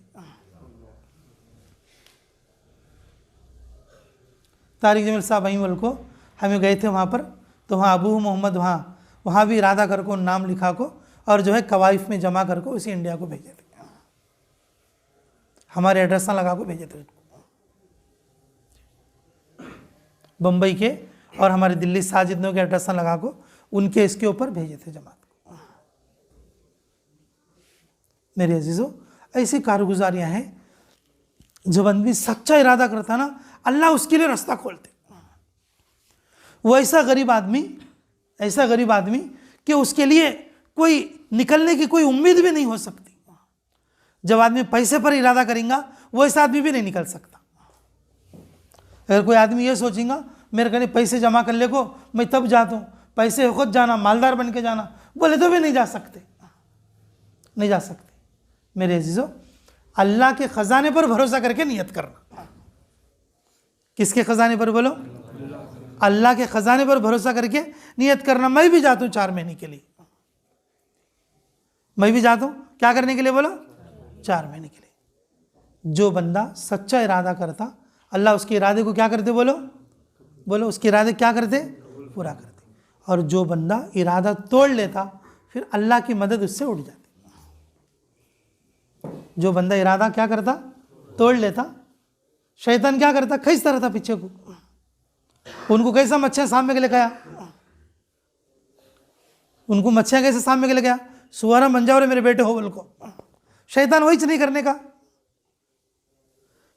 तारिक जमील साहब वहीं मुल्क को हमें गए थे वहाँ पर, तो वहाँ अबू मोहम्मद वहाँ भी इरादा करको नाम लिखा को और जो है कवाइफ में जमा करको उसी इंडिया को भेजे थे, हमारे एड्रेस लगा को भेजे थे बम्बई के, और हमारे दिल्ली साजिदों के एड्रेस लगा को उनके इसके ऊपर भेजे थे जमात को। मेरे अजीज़ों, ऐसी कारगुजारियाँ हैं, जब आदमी सच्चा इरादा करता ना अल्लाह उसके लिए रास्ता खोलते। वो ऐसा गरीब आदमी कि उसके लिए कोई निकलने की कोई उम्मीद भी नहीं हो सकती। जब आदमी पैसे पर इरादा करेगा वो ऐसा आदमी भी नहीं निकल सकता। अगर कोई आदमी ये सोचेगा मेरे कहीं पैसे जमा कर ले को मैं तब जाता हूँ, पैसे खुद जाना, मालदार बन के जाना, बोले तो भी नहीं जा सकते। मेरे अजीज़ों, अल्लाह के ख़जाने पर भरोसा करके नियत करना। किसके ख़जाने पर बोलो? अल्लाह के ख़जाने पर भरोसा करके नियत करना। मैं भी जाता हूँ 4 महीने के लिए, मैं भी जाता हूँ क्या करने के लिए बोलो? 4 महीने के लिए। जो बंदा सच्चा इरादा करता अल्लाह उसके इरादे को क्या करते बोलो? उसके इरादे क्या करते? पूरा करते। और जो बंदा इरादा तोड़ लेता फिर अल्लाह की मदद उससे उठ जाती। जो बंदा इरादा क्या करता? तोड़ लेता, शैतान क्या करता? खींचता रहता पीछे को। उनको कैसा मच्छियाँ सामने के लिए गया, उनको मच्छियाँ कैसे सामने के लिए गया? सुवारा बन जाओ रे मेरे बेटे हो बोल को। शैतान वही नहीं करने का।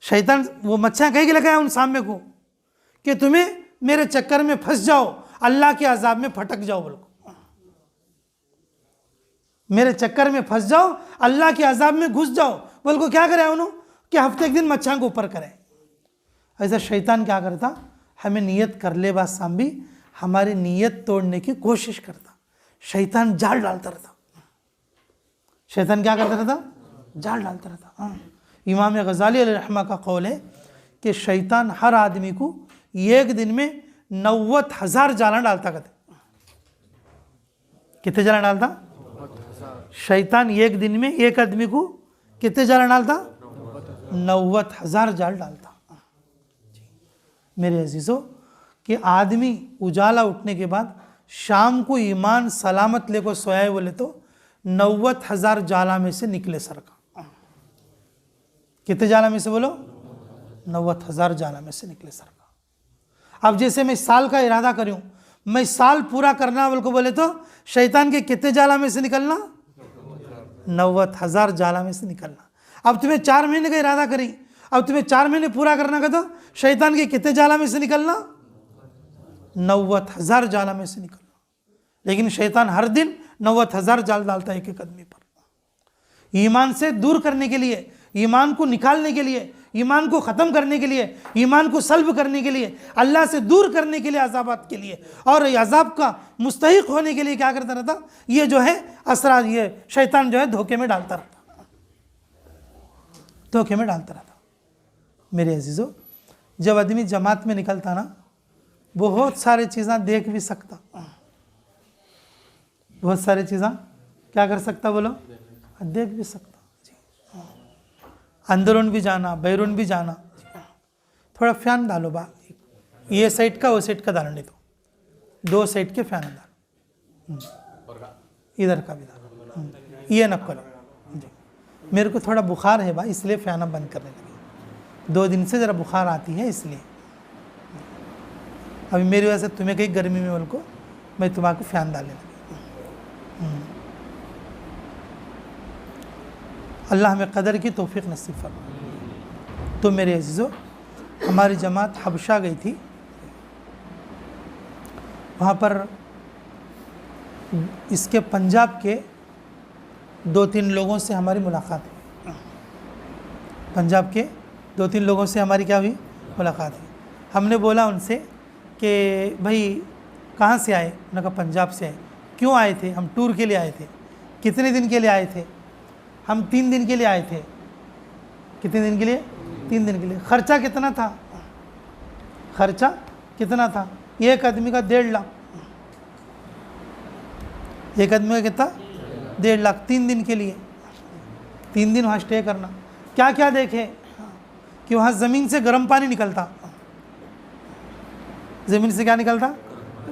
शैतान वो मच्छियाँ कहीं के लिए गया उन सामने को कि तुम्हें मेरे चक्कर में फंस जाओ, अल्लाह के अजाब में फटक जाओ बोल को। मेरे चक्कर में फंस जाओ, अल्लाह के अजाब में घुस जाओ बोल को। क्या करे उन्होंने कि हफ्ते एक दिन मच्छियाँ को ऊपर करें। ऐसा शैतान क्या करता? हमें नियत कर ले बात सामभी, हमारी नियत तोड़ने की कोशिश करता। शैतान जाल डालता रहता। शैतान क्या करता रहता? जाल डालता रहता। इमाम गज़ाली अलैहिर्रहमा का कौल है कि शैतान हर आदमी को एक दिन में 90,000 जालां डालता। कहते कितने जालां डालता? शैतान एक दिन में एक आदमी को कितने जाल डालता? 90,000 जाल डालता। मेरे अजीज़ों, कि आदमी उजाला उठने के बाद शाम को ईमान सलामत लेकर सोया बोले तो 90,000 जाला में से निकले सर का। कितने जाला में से बोलो? 90,000 जाला में से निकले सर का। अब जैसे मैं साल का इरादा करूं, मैं साल पूरा करना बोले तो शैतान के कितने जाला में से निकलना? 90,000 जाला में से निकलना। अब तुम्हें 4 महीने का इरादा करी, अब तुम्हें 4 महीने पूरा करना का तो शैतान के कितने जाला में से निकलना? 90,000 जाला में से निकलना। लेकिन शैतान हर दिन 90,000 जाल डालता है एक एक आदमी पर। ईमान से दूर करने के लिए, ईमान को निकालने के लिए, ईमान को ख़त्म करने के लिए, ईमान को सल्ब करने के लिए, अल्लाह से दूर करने के लिए, अजाबात के लिए और अजाब का मुस्तहिक होने के लिए क्या करता रहता? ये जो है असरार, ये शैतान जो है धोखे में डालता रहता, धोखे में डालता रहता। मेरे अजीज़ों, जब आदमी जमात में निकलता ना, बहुत सारी चीज़ें देख भी सकता, बहुत सारी चीज़ें क्या कर सकता बोलो? देख भी सकता। अंदरून भी जाना, बैरून भी जाना। थोड़ा फैन डालो बा, ये साइड का वो साइड का डालने दो, 2 साइड के फैन डालो, इधर का भी डालो, ये न करो जी। मेरे को थोड़ा बुखार है बा, इसलिए फैन बंद करने लगे। 2 दिन से ज़रा बुखार आती है, इसलिए अभी मेरी वजह से तुम्हें कहीं गर्मी में बोल को मैं तुम्हारा फैन डालने लगी। अल्लाह हमें कदर की तौफीक नसीब फरमा। तो मेरे अजीज़ों, हमारी जमात हबशा गई थी, वहाँ पर इसके पंजाब के 2-3 लोगों से हमारी मुलाकात हुई। पंजाब के 2-3 लोगों से हमारी क्या हुई? मुलाकात हुई। हमने बोला उनसे कि भाई कहाँ से आए? उन्होंने कहा पंजाब से आए। क्यों आए थे? हम टूर के लिए आए थे। कितने दिन के लिए आए थे? हम 3 दिन के लिए आए थे। कितने दिन के लिए? 3 दिन के लिए। खर्चा कितना था? खर्चा कितना था? एक आदमी का 1.5 लाख। एक आदमी का कितना? 1.5 लाख 3 दिन के लिए। 3 दिन वहाँ स्टे करना। क्या क्या देखे कि वहाँ ज़मीन से गर्म पानी निकलता। ज़मीन से क्या निकलता?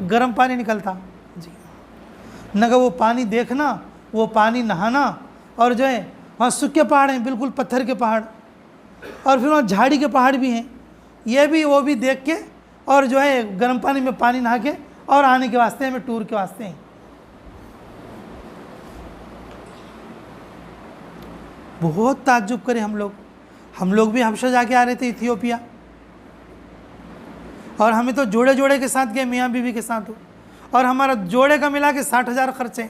गर्म पानी निकलता जी। नगा वो पानी देखना, वो पानी नहाना, और जो है वहाँ सूखे पहाड़ हैं, बिल्कुल पत्थर के पहाड़, और फिर वहाँ झाड़ी के पहाड़ भी हैं। ये भी वो भी देख के, और जो है गर्म पानी में पानी नहा के और आने के वास्ते हमें टूर के वास्ते हैं। बहुत ताज्जुब करे हम लोग भी हबशा जाके आ रहे थे, इथियोपिया, और हमें तो जोड़े जोड़े के साथ गए, मियाँ बीवी के साथ हो, और हमारा जोड़े का मिला के 60,000 खर्चे,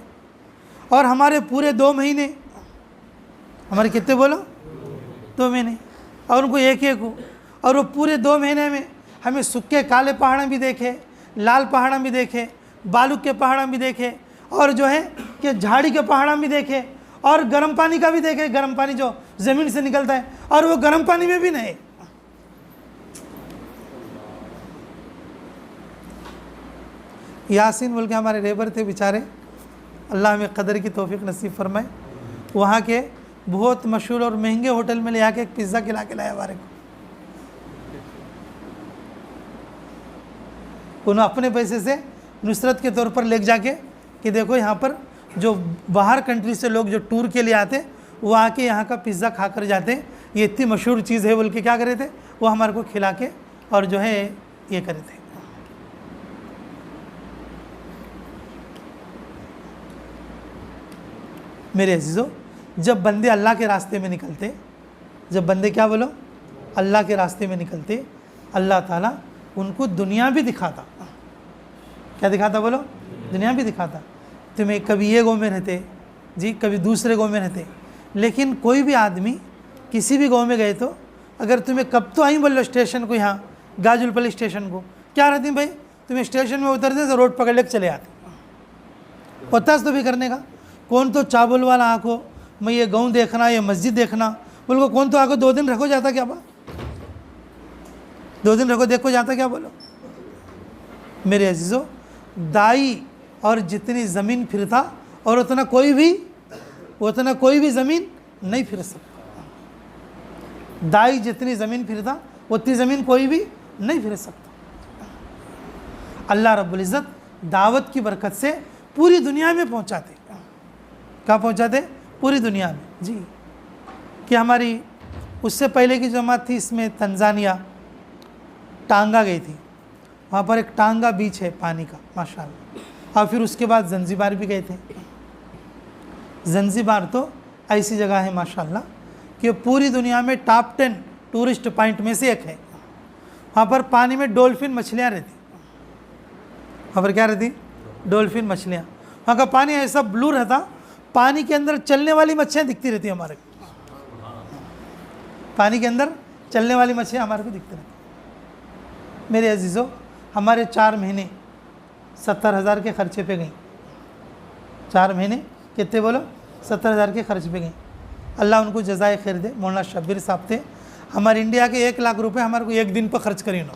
और हमारे पूरे 2 महीने, हमारे कितने बोलो? 2 महीने, और उनको एक हो, और वो पूरे 2 महीने में हमें सूखे काले पहाड़ भी देखे, लाल पहाड़ भी देखे, बालू के पहाड़ भी देखे, और जो है कि झाड़ी के पहाड़ भी देखे, और गर्म पानी का भी देखे। गर्म पानी जो ज़मीन से निकलता है, और वो गर्म पानी में भी नहीं। यासीन बोल के हमारे रेबर थे बेचारे, अल्लाह हमें कदर की तौफीक नसीब फरमाए। वहाँ के बहुत मशहूर और महंगे होटल में ले आके एक पिज़्ज़ा खिला के लाया हमारे को। उन्होंने अपने पैसे से नुसरत के तौर पर ले जाके कि देखो यहाँ पर जो बाहर कंट्री से लोग जो टूर के लिए आते, वो आके यहाँ का पिज़्ज़ा खा कर जाते, ये इतनी मशहूर चीज़ है बोल के क्या करे थे, वो हमारे को खिला के और जो है ये करे थे। मेरे अजीज़ों, जब बंदे अल्लाह के रास्ते में निकलते, जब बंदे क्या बोलो? अल्लाह के रास्ते में निकलते, अल्लाह ताला उनको दुनिया भी दिखाता। क्या दिखाता बोलो? दुनिया भी दिखाता। तुम्हें कभी ये गाँव में रहते जी, कभी दूसरे गाँव में रहते, लेकिन कोई भी आदमी किसी भी गाँव में गए तो अगर तुम्हें कब तो आई बोल लो स्टेशन को, यहाँ गाजुलपल्ली स्टेशन को, क्या रहती भाई, तुम्हें स्टेशन में उतरते तो रोड पकड़ लेकर चले आते। पतास तो भी करने का कौन तो चावल वाला आँखो मैं ये गाँव देखना, ये मस्जिद देखना बोल को, कौन तो आँखो 2 दिन रखो जाता क्या बा, 2 दिन रखो देखो जाता क्या बोलो। मेरे अजीज़ों, दाई और जितनी ज़मीन फिरता और उतना कोई भी ज़मीन नहीं फिर सकता। दाई जितनी ज़मीन फिरता उतनी ज़मीन कोई भी नहीं फिर सकता। अल्लाह रब्बुल इज़्ज़त दावत की बरकत से पूरी दुनिया में पहुँचाते। कहाँ पहुँचाते? पूरी दुनिया में जी। कि हमारी उससे पहले की जमात थी, इसमें तंजानिया टांगा गई थी, वहाँ पर एक टांगा बीच है पानी का माशाल्लाह, और फिर उसके बाद जंजीबार भी गए थे। जंजीबार तो ऐसी जगह है माशाल्लाह कि पूरी दुनिया में टॉप 10 टूरिस्ट पॉइंट में से एक है। वहाँ पर पानी में डॉल्फिन मछलियाँ रहती। वहाँ पर क्या रहती? डॉल्फिन मछलियाँ। वहाँ का पानी ऐसा ब्लू रहता, पानी के अंदर चलने वाली मच्छियाँ दिखती रहती हमारे को। पानी के अंदर चलने वाली मच्छियाँ हमारे को दिखती रहती। मेरे अजीज़ों, हमारे 4 महीने 70,000 के खर्चे पे गई। 4 महीने कितने बोलो? 70,000 के खर्च पे गई। अल्लाह उनको जज़ाए खैर दे। मौलाना शब्बीर साहब थे, हमारे इंडिया के 1 लाख रुपए हमारे को एक दिन पर खर्च करी ना।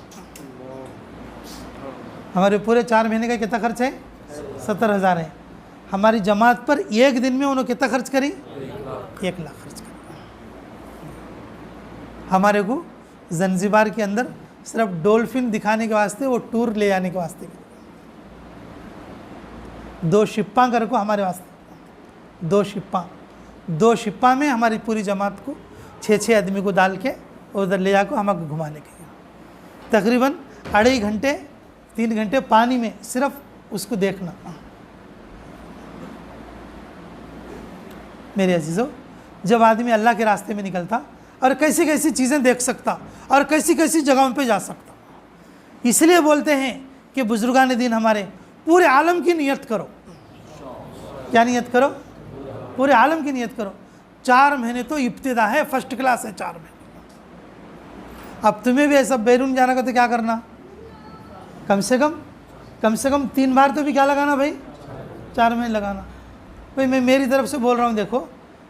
हमारे पूरे 4 महीने का कितना खर्च है? 70,000 है। हमारी जमात पर एक दिन में उन्होंने कितना खर्च करी? 1 लाख खर्च करी। हमारे को जंजीबार के अंदर सिर्फ डॉल्फिन दिखाने के वास्ते, वो टूर ले जाने के वास्ते 2 शिप्पा कर को हमारे वास्ते 2 शिप्पा में हमारी पूरी जमात को 6 आदमी को डाल के उधर ले जाकर हमको घुमाने के, तकरीबन 2.5 घंटे 3 घंटे पानी में सिर्फ उसको देखना। मेरे अजीज़ों, जब आदमी अल्लाह के रास्ते में निकलता और कैसी कैसी चीज़ें देख सकता और कैसी कैसी जगहों पे जा सकता, इसलिए बोलते हैं कि बुजुर्गान दीन हमारे पूरे आलम की नियत करो। क्या नियत करो? पूरे आलम की नियत करो। 4 महीने तो इब्तिदा है, फर्स्ट क्लास है 4 महीने। अब तुम्हें भी ऐसा बैरून जाना का तो क्या करना, कम से कम से कम 3 बार तो भी क्या लगाना भाई, 4 महीने लगाना भाई। मैं मेरी तरफ से बोल रहा हूँ, देखो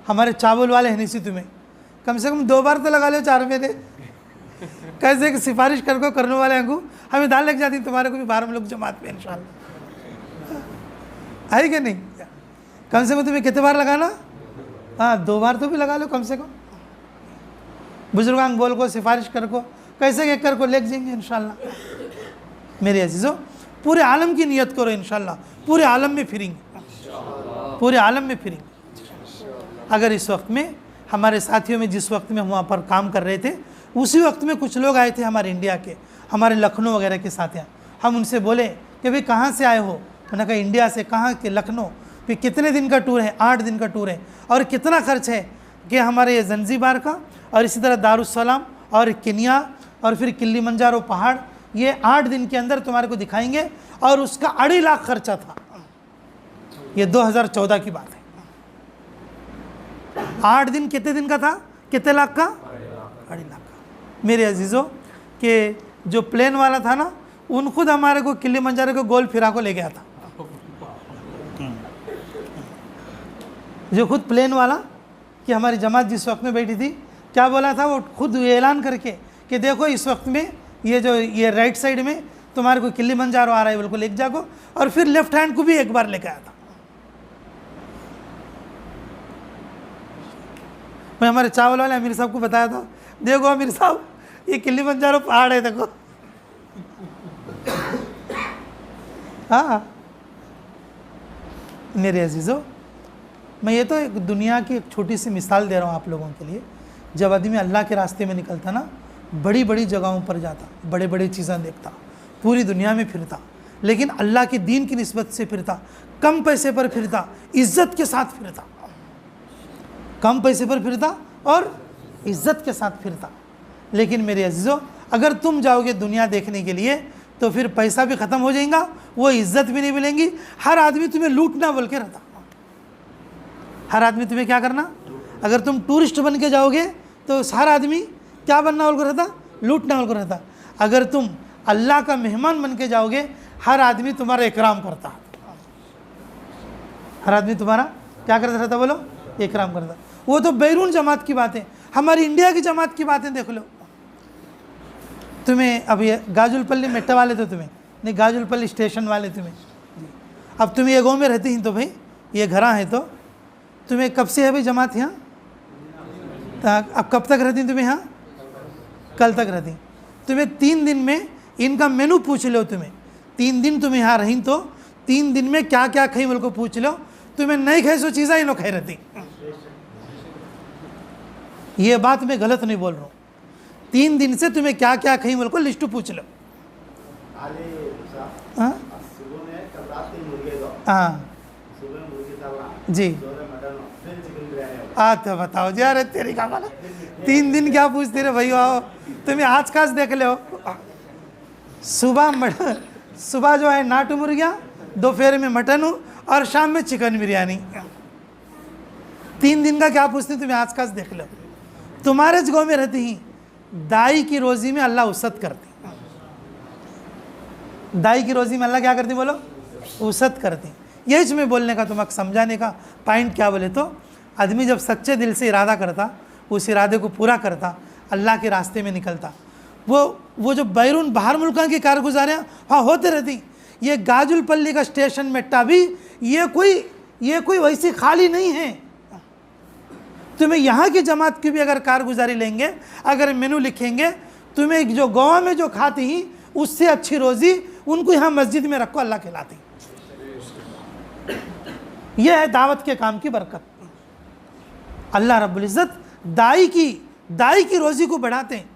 हमारे चावल वाले हैं नहीं, तुम्हें कम से कम 2 बार तो लगा लो 4 महीने। कैसे कि सिफारिश करके करने वाले हैं, हमें दाल लग जाती तुम्हारे को भी 12 में लोग जमात में इंशाल्लाह, है कि नहीं। कम से कम तुम्हें कितने बार लगाना, हाँ 2 बार तो भी लगा लो कम से कम। बुजुर्गान बोल को सिफारिश कर को कैसे के कर को लेग जाएंगे इंशाल्लाह। मेरे अजीज़ों, पूरे आलम की नियत करो इंशाल्लाह, पूरे आलम में फिरेंगे, पूरे आलम में फिरेंगे। अगर इस वक्त में हमारे साथियों में, जिस वक्त में हम वहाँ पर काम कर रहे थे, उसी वक्त में कुछ लोग आए थे हमारे इंडिया के, हमारे लखनऊ वगैरह के साथियाँ। हम उनसे बोले कि भाई कहाँ से आए हो, मैंने कहा इंडिया से। कहाँ के, लखनऊ। फिर कितने दिन का टूर है, 8 दिन का टूर है। और कितना खर्च है, कि हमारे ये जंजीबार का, और इसी तरह दारुस्सलाम और केनिया और फिर किलिमंजारो पहाड़, ये 8 दिन के अंदर तुम्हारे को दिखाएंगे। और उसका 2.5 लाख खर्चा था। ये 2014 की बात है। 8 दिन कितने दिन का था, कितने लाख का, 2.5 लाख का। मेरे अजीज़ों, कि जो प्लेन वाला था ना, उन खुद हमारे को किलिमंजारो को गोल फिरा को ले गया था। जो खुद प्लेन वाला, कि हमारी जमात जिस वक्त में बैठी थी, क्या बोला था वो खुद ऐलान करके कि देखो इस वक्त में ये राइट साइड में तुम्हारे को किलिमंजारो आ रहा है, बिल्कुल लेके जाओ। और फिर लेफ्ट हैंड को भी एक बार लेके आया था। मैं हमारे चावल वाले अमीर साहब को बताया था, देखो अमीर साहब ये किलिमंजारो पहाड़ है, देखो। हाँ मेरे अजीज़ों, मैं ये तो एक दुनिया की एक छोटी सी मिसाल दे रहा हूँ आप लोगों के लिए। जब आदमी अल्लाह के रास्ते में निकलता ना, बड़ी बड़ी जगहों पर जाता, बड़े बड़े चीज़ें देखता, पूरी दुनिया में फिरता, लेकिन अल्लाह के दीन की निस्बत से फिरता, कम पैसे पर फिरता, इज़्ज़त के साथ फिरता, कम पैसे पर फिरता और इज़्ज़त के साथ फिरता। लेकिन मेरे अजीज़ों, अगर तुम जाओगे दुनिया देखने के लिए, तो फिर पैसा भी ख़त्म हो जाएगा, वो इज़्ज़त भी नहीं मिलेंगी। हर आदमी तुम्हें लूटना बोल के रहता, हर आदमी तुम्हें क्या करना। अगर तुम टूरिस्ट बन के जाओगे तो हर आदमी क्या बनना बोल कर रहता, लूटना बोल कर रहता। अगर तुम अल्लाह का मेहमान बन के जाओगे, हर आदमी तुम्हारा इकराम करता, हर आदमी तुम्हारा क्या करता रहता, बोलो, इकराम करता। वो तो बैरून जमात की बातें, हमारी इंडिया की जमात की बातें देख लो। तुम्हें अब ये गाजुलपल्ली मेट्टा वाले तो तुम्हें नहीं, गाजुलपल्ली स्टेशन वाले तुम्हें, अब तुम ये गाँव में रहती हैं तो भाई ये घरा है, तो तुम्हें कब से है भाई जमात यहाँ, अब कब तक रहती तुम्हें यहाँ, कल तक रहती। तुम्हें 3 दिन में इनका मेनू पूछ लो, तुम्हें 3 दिन तुम्हें यहाँ रही तो 3 दिन में क्या क्या खाई बोल को पूछ लो, तुम्हें नहीं खाई सो चीज़ा इन्हों खाई रहती। ये बात मैं गलत नहीं बोल रहा हूँ। 3 दिन से तुम्हें क्या क्या खाई बोल को लिस्ट पूछ लो। हाँ हाँ जी, तो बताओ जी, अरे तेरी का वाला 3 दिन क्या पूछते रहे भाई। आओ तुम्हें आज खास देख ले हो, सुबह जो है नाटू मुर्गिया, दोपहर में मटन और शाम में चिकन बिरयानी। 3 दिन का क्या पूछते तुम्हें आज खास देख लो। तुम्हारे गाँव में रहती ही दाई की रोज़ी में अल्लाह उसत करती, दाई की रोज़ी में अल्लाह क्या करती बोलो, उसत करती। यही मैं बोलने का, तुम्हें समझाने का पॉइंट क्या बोले तो, आदमी जब सच्चे दिल से इरादा करता, उस इरादे को पूरा करता, अल्लाह के रास्ते में निकलता, वो जो बैरून बाहर मुल्कों की कारगुजारियाँ वहाँ होते रहती। ये गाजुलपल्ली का स्टेशन मेट्टा भी ये कोई वैसी खाली नहीं है। तुम्हें यहाँ की जमात की भी अगर कारगुजारी लेंगे, अगर मेनू लिखेंगे, तुम्हें जो गाँव में जो खाती ही उससे अच्छी रोज़ी उनको यहाँ मस्जिद में रखो, अल्लाह खिलाती। यह है दावत के काम की बरकत। अल्लाह रब्बुल इज़्ज़त दाई की रोज़ी को बढ़ाते हैं,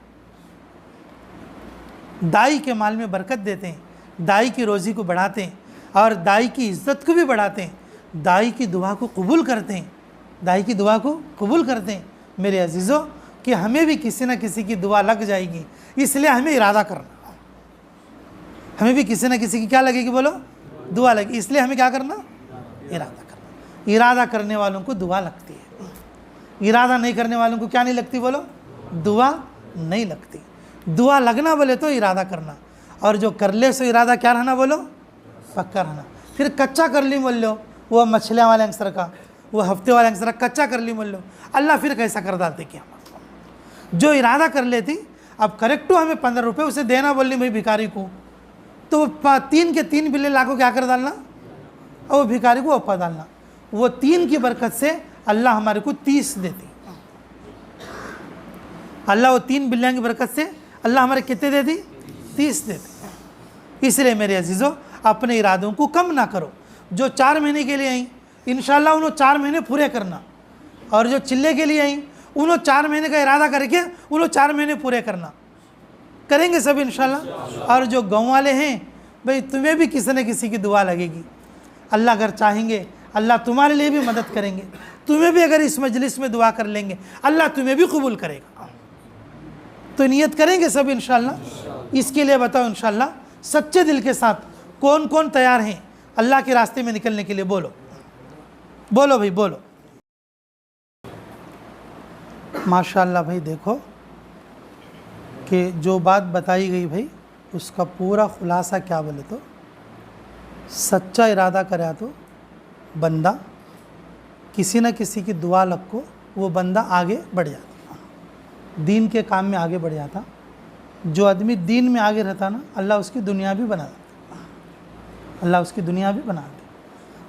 दाई के माल में बरकत देते हैं, दाई की रोज़ी को बढ़ाते हैं और दाई की इज़्ज़त को भी बढ़ाते हैं, दाई की दुआ को कबूल करते हैं, दाई की दुआ को कबूल करते हैं। मेरे अजीज़ों, कि हमें भी किसी न किसी की दुआ लग जाएगी, इसलिए हमें इरादा करना, हमें भी किसी न किसी की क्या लगेगी बोलो, दुआ लगेगी, इसलिए हमें क्या करना, इरादा करना। इरादा करने वालों को दुआ लगती है, इरादा नहीं करने वालों को क्या नहीं लगती बोलो, दुआ नहीं लगती। दुआ लगना बोले तो इरादा करना, और जो कर ले सो इरादा क्या रहना बोलो, पक्का रहना। फिर कच्चा कर ली बोल लो, वो मछलियाँ वाले अंसर का, वो हफ्ते वाले अंसर का कच्चा कर ली बोल लो, अल्लाह फिर कैसा कर डालते क्या। जो इरादा कर लेती अब करेक्ट हमें 15 रुपये उसे देना बोल ली भाई भिखारी को, तो 3 के 3 बिल्ले लाखों क्या कर डालना, और वो भिखारी को अप्पा डालना। वो 3 की बरकत से अल्लाह हमारे को 30 देती। अल्लाह वो 3 बिल्लियाँ की बरकत से अल्लाह हमारे कितने देती, 30 देती। इसलिए मेरे अजीज़ों अपने इरादों को कम ना करो। जो 4 महीने के लिए आई इंशाल्लाह उन्होंने 4 महीने पूरे करना, और जो चिल्ले के लिए आई उन्होंने 4 महीने का इरादा करके उन्होंने 4 महीने पूरे करना, करेंगे सब इंशाल्लाह। और जो गाँव वाले हैं भाई तुम्हें भी किसी न किसी की दुआ लगेगी, अल्लाह अगर चाहेंगे अल्लाह तुम्हारे लिए भी मदद करेंगे, तुम्हें भी अगर इस मजलिस में दुआ कर लेंगे अल्लाह तुम्हें भी कबूल करेगा। तो नियत करेंगे सब इंशाल्लाह। इसके लिए बताओ इंशाल्लाह सच्चे दिल के साथ कौन कौन तैयार हैं अल्लाह के रास्ते में निकलने के लिए, बोलो बोलो भाई बोलो। माशाअल्लाह भाई देखो कि जो बात बताई गई भाई उसका पूरा खुलासा क्या बोले तो सच्चा इरादा करे तो बंदा किसी न किसी की दुआ लग को वो बंदा आगे बढ़ जाता, दीन के काम में आगे बढ़ जाता। जो आदमी दीन में आगे रहता ना अल्लाह उसकी दुनिया भी बना देता, अल्लाह उसकी दुनिया भी बना दे।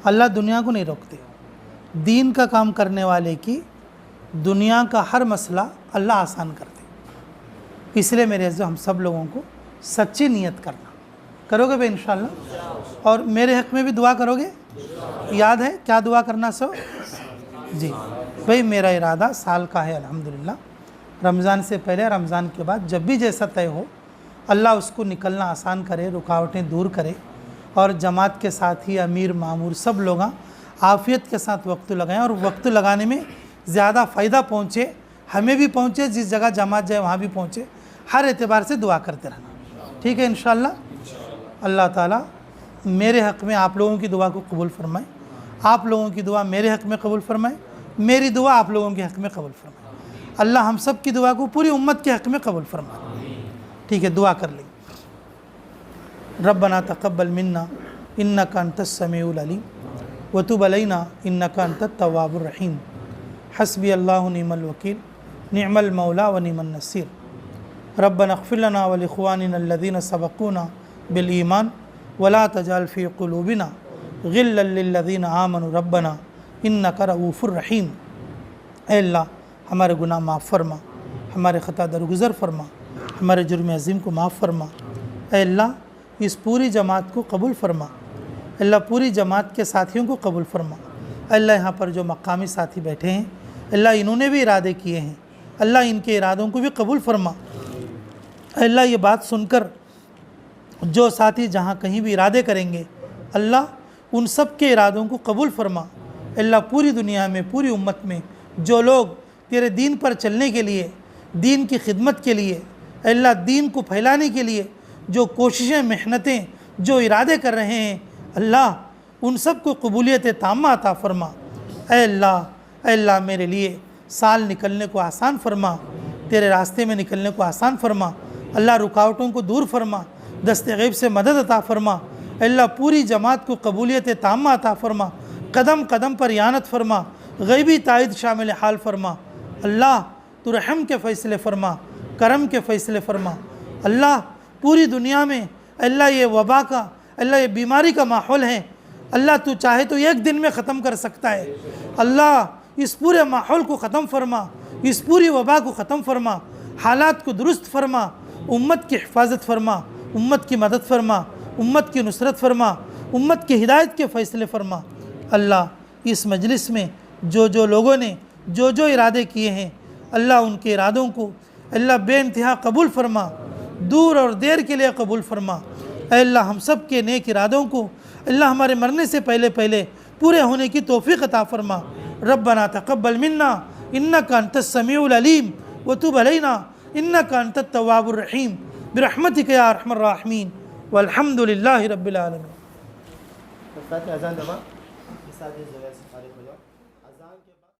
अल्लाह दुनिया को नहीं रोकते, दीन का काम करने वाले की दुनिया का हर मसला अल्लाह आसान कर दे। इसलिए मेरे अज़ीज़ हम सब लोगों को सच्ची नीयत करना, करोगे भाई इंशाल्लाह। और मेरे हक़ में भी दुआ करोगे, याद है क्या दुआ करना सो जी भाई। मेरा इरादा साल का है अल्हम्दुलिल्लाह, रमज़ान से पहले रमज़ान के बाद जब भी जैसा तय हो अल्लाह उसको निकलना आसान करे, रुकावटें दूर करे, और जमात के साथ ही अमीर मामूर सब लोग आफ़ियत के साथ वक्त लगाएं, और वक्त लगाने में ज़्यादा फ़ायदा पहुँचे, हमें भी पहुँचे, जिस जगह जमात जाए वहाँ भी पहुँचे, हर एतबार से दुआ करते रहना, ठीक है इंशाअल्लाह। अल्लाह ताला मेरे हक़ में आप लोगों की दुआ को कबूल फरमाए, आप लोगों की दुआ मेरे हक़ में कबूल फरमाए, मेरी दुआ आप लोगों के हक़ में कबूल फरमाए। अल्लाह हम सब की दुआ को पूरी उम्मत के हक़ में कबूल फरमाए, ठीक है। दुआ कर लें। रब्बना तक़ब्बल मिन्ना इन्नका अंतस समीउल अलीम व तुब अलैना इन्नका अंतत तव्वाबुर रहीम। हस्बी अल्लाहु निअमल वकील निअमल मौला व निअमन नसीर। रब्बना इग़फ़िर लना व लिइख़वानिना अल्लज़ीना सबक़ूना बिल ईमान वला तजअल फ़ी क़ुलूबिना ग़िल्लन लिल्लज़ीना आमनू रब्बना इन्नका रऊफ़ुर रहीम। ऐ अल्लाह हमारे गुनाह माफ़ फरमा, हमारे ख़ता दरगुज़र फरमा, हमारे जुर्म अज़ीम को माफ़ फरमा। ऐ अल्लाह इस पूरी जमात को कबूल फरमा, अल्लाह पूरी जमात के साथियों को कबूल फरमा। अल्लाह यहाँ पर जो मकामी साथी बैठे हैं अल्लाह इन्होंने भी इरादे किए हैं, अल्लाह इनके इरादों को भी कबूल फरमा। अल्लाह ये बात सुनकर जो साथी जहाँ कहीं भी इरादे करेंगे अल्लाह उन सब के इरादों को कबूल फरमा। अल्लाह पूरी दुनिया में पूरी उम्मत में जो लोग तेरे दीन पर चलने के लिए, दीन की खिदमत के लिए, अल्लाह दीन को फैलाने के लिए जो कोशिशें मेहनतें जो इरादे कर रहे हैं अल्लाह उन सब को कबूलियत ताम्मा अता फ़रमा। ऐ अल्लाह मेरे लिए साल निकलने को आसान फ़रमा, तेरे रास्ते में निकलने को आसान फ़रमा। अल्लाह रुकावटों को दूर फ़रमा, दस्ते गैब से मदद अता फ़रमा। अल्लाह पूरी जमात को कबूलियत ताम्मा अता फ़रमा, कदम कदम पर यानत फ़रमा, गैबी तायद शामिल हाल फ़रमा। अल्लाह तू रहम के फ़ैसले फ़रमा, करम के फ़ैसले फ़रमा। अल्लाह पूरी दुनिया में अल्लाह ये वबा का, अल्लाह ये बीमारी का माहौल है, अल्लाह तू चाहे तो एक दिन में ख़त्म कर सकता है। अल्लाह इस पूरे माहौल को ख़त्म फरमा, इस पूरी वबा को ख़त्म फरमा, हालात को दुरुस्त फरमा, उम्मत की हिफाजत फरमा, उम्मत की मदद फरमा, उम्मत की नुसरत फरमा, उम्मत की हिदायत के फ़ैसले फरमा। अल्लाह इस मजलिस में जो लोगों ने जो इरादे किए हैं अल्लाह उनके इरादों को अल्लाह बेइंतहा कबूल फरमा, दूर और देर के लिए कबूल फरमा। अल्लाह हम सब के नेक इरादों को अल्लाह हमारे मरने से पहले पूरे होने की तौफीक अता फरमा। रब्बना तक़ब्बल मिन्ना इन्नका अंतस समीउल अलीम व तुब अलैना इन्नका अंतत तव्वाबुर रहीम बिरहमतिका या अरहमर राहिमीन वल्हम्दुलिल्लाहि रब्बिल आलमीन।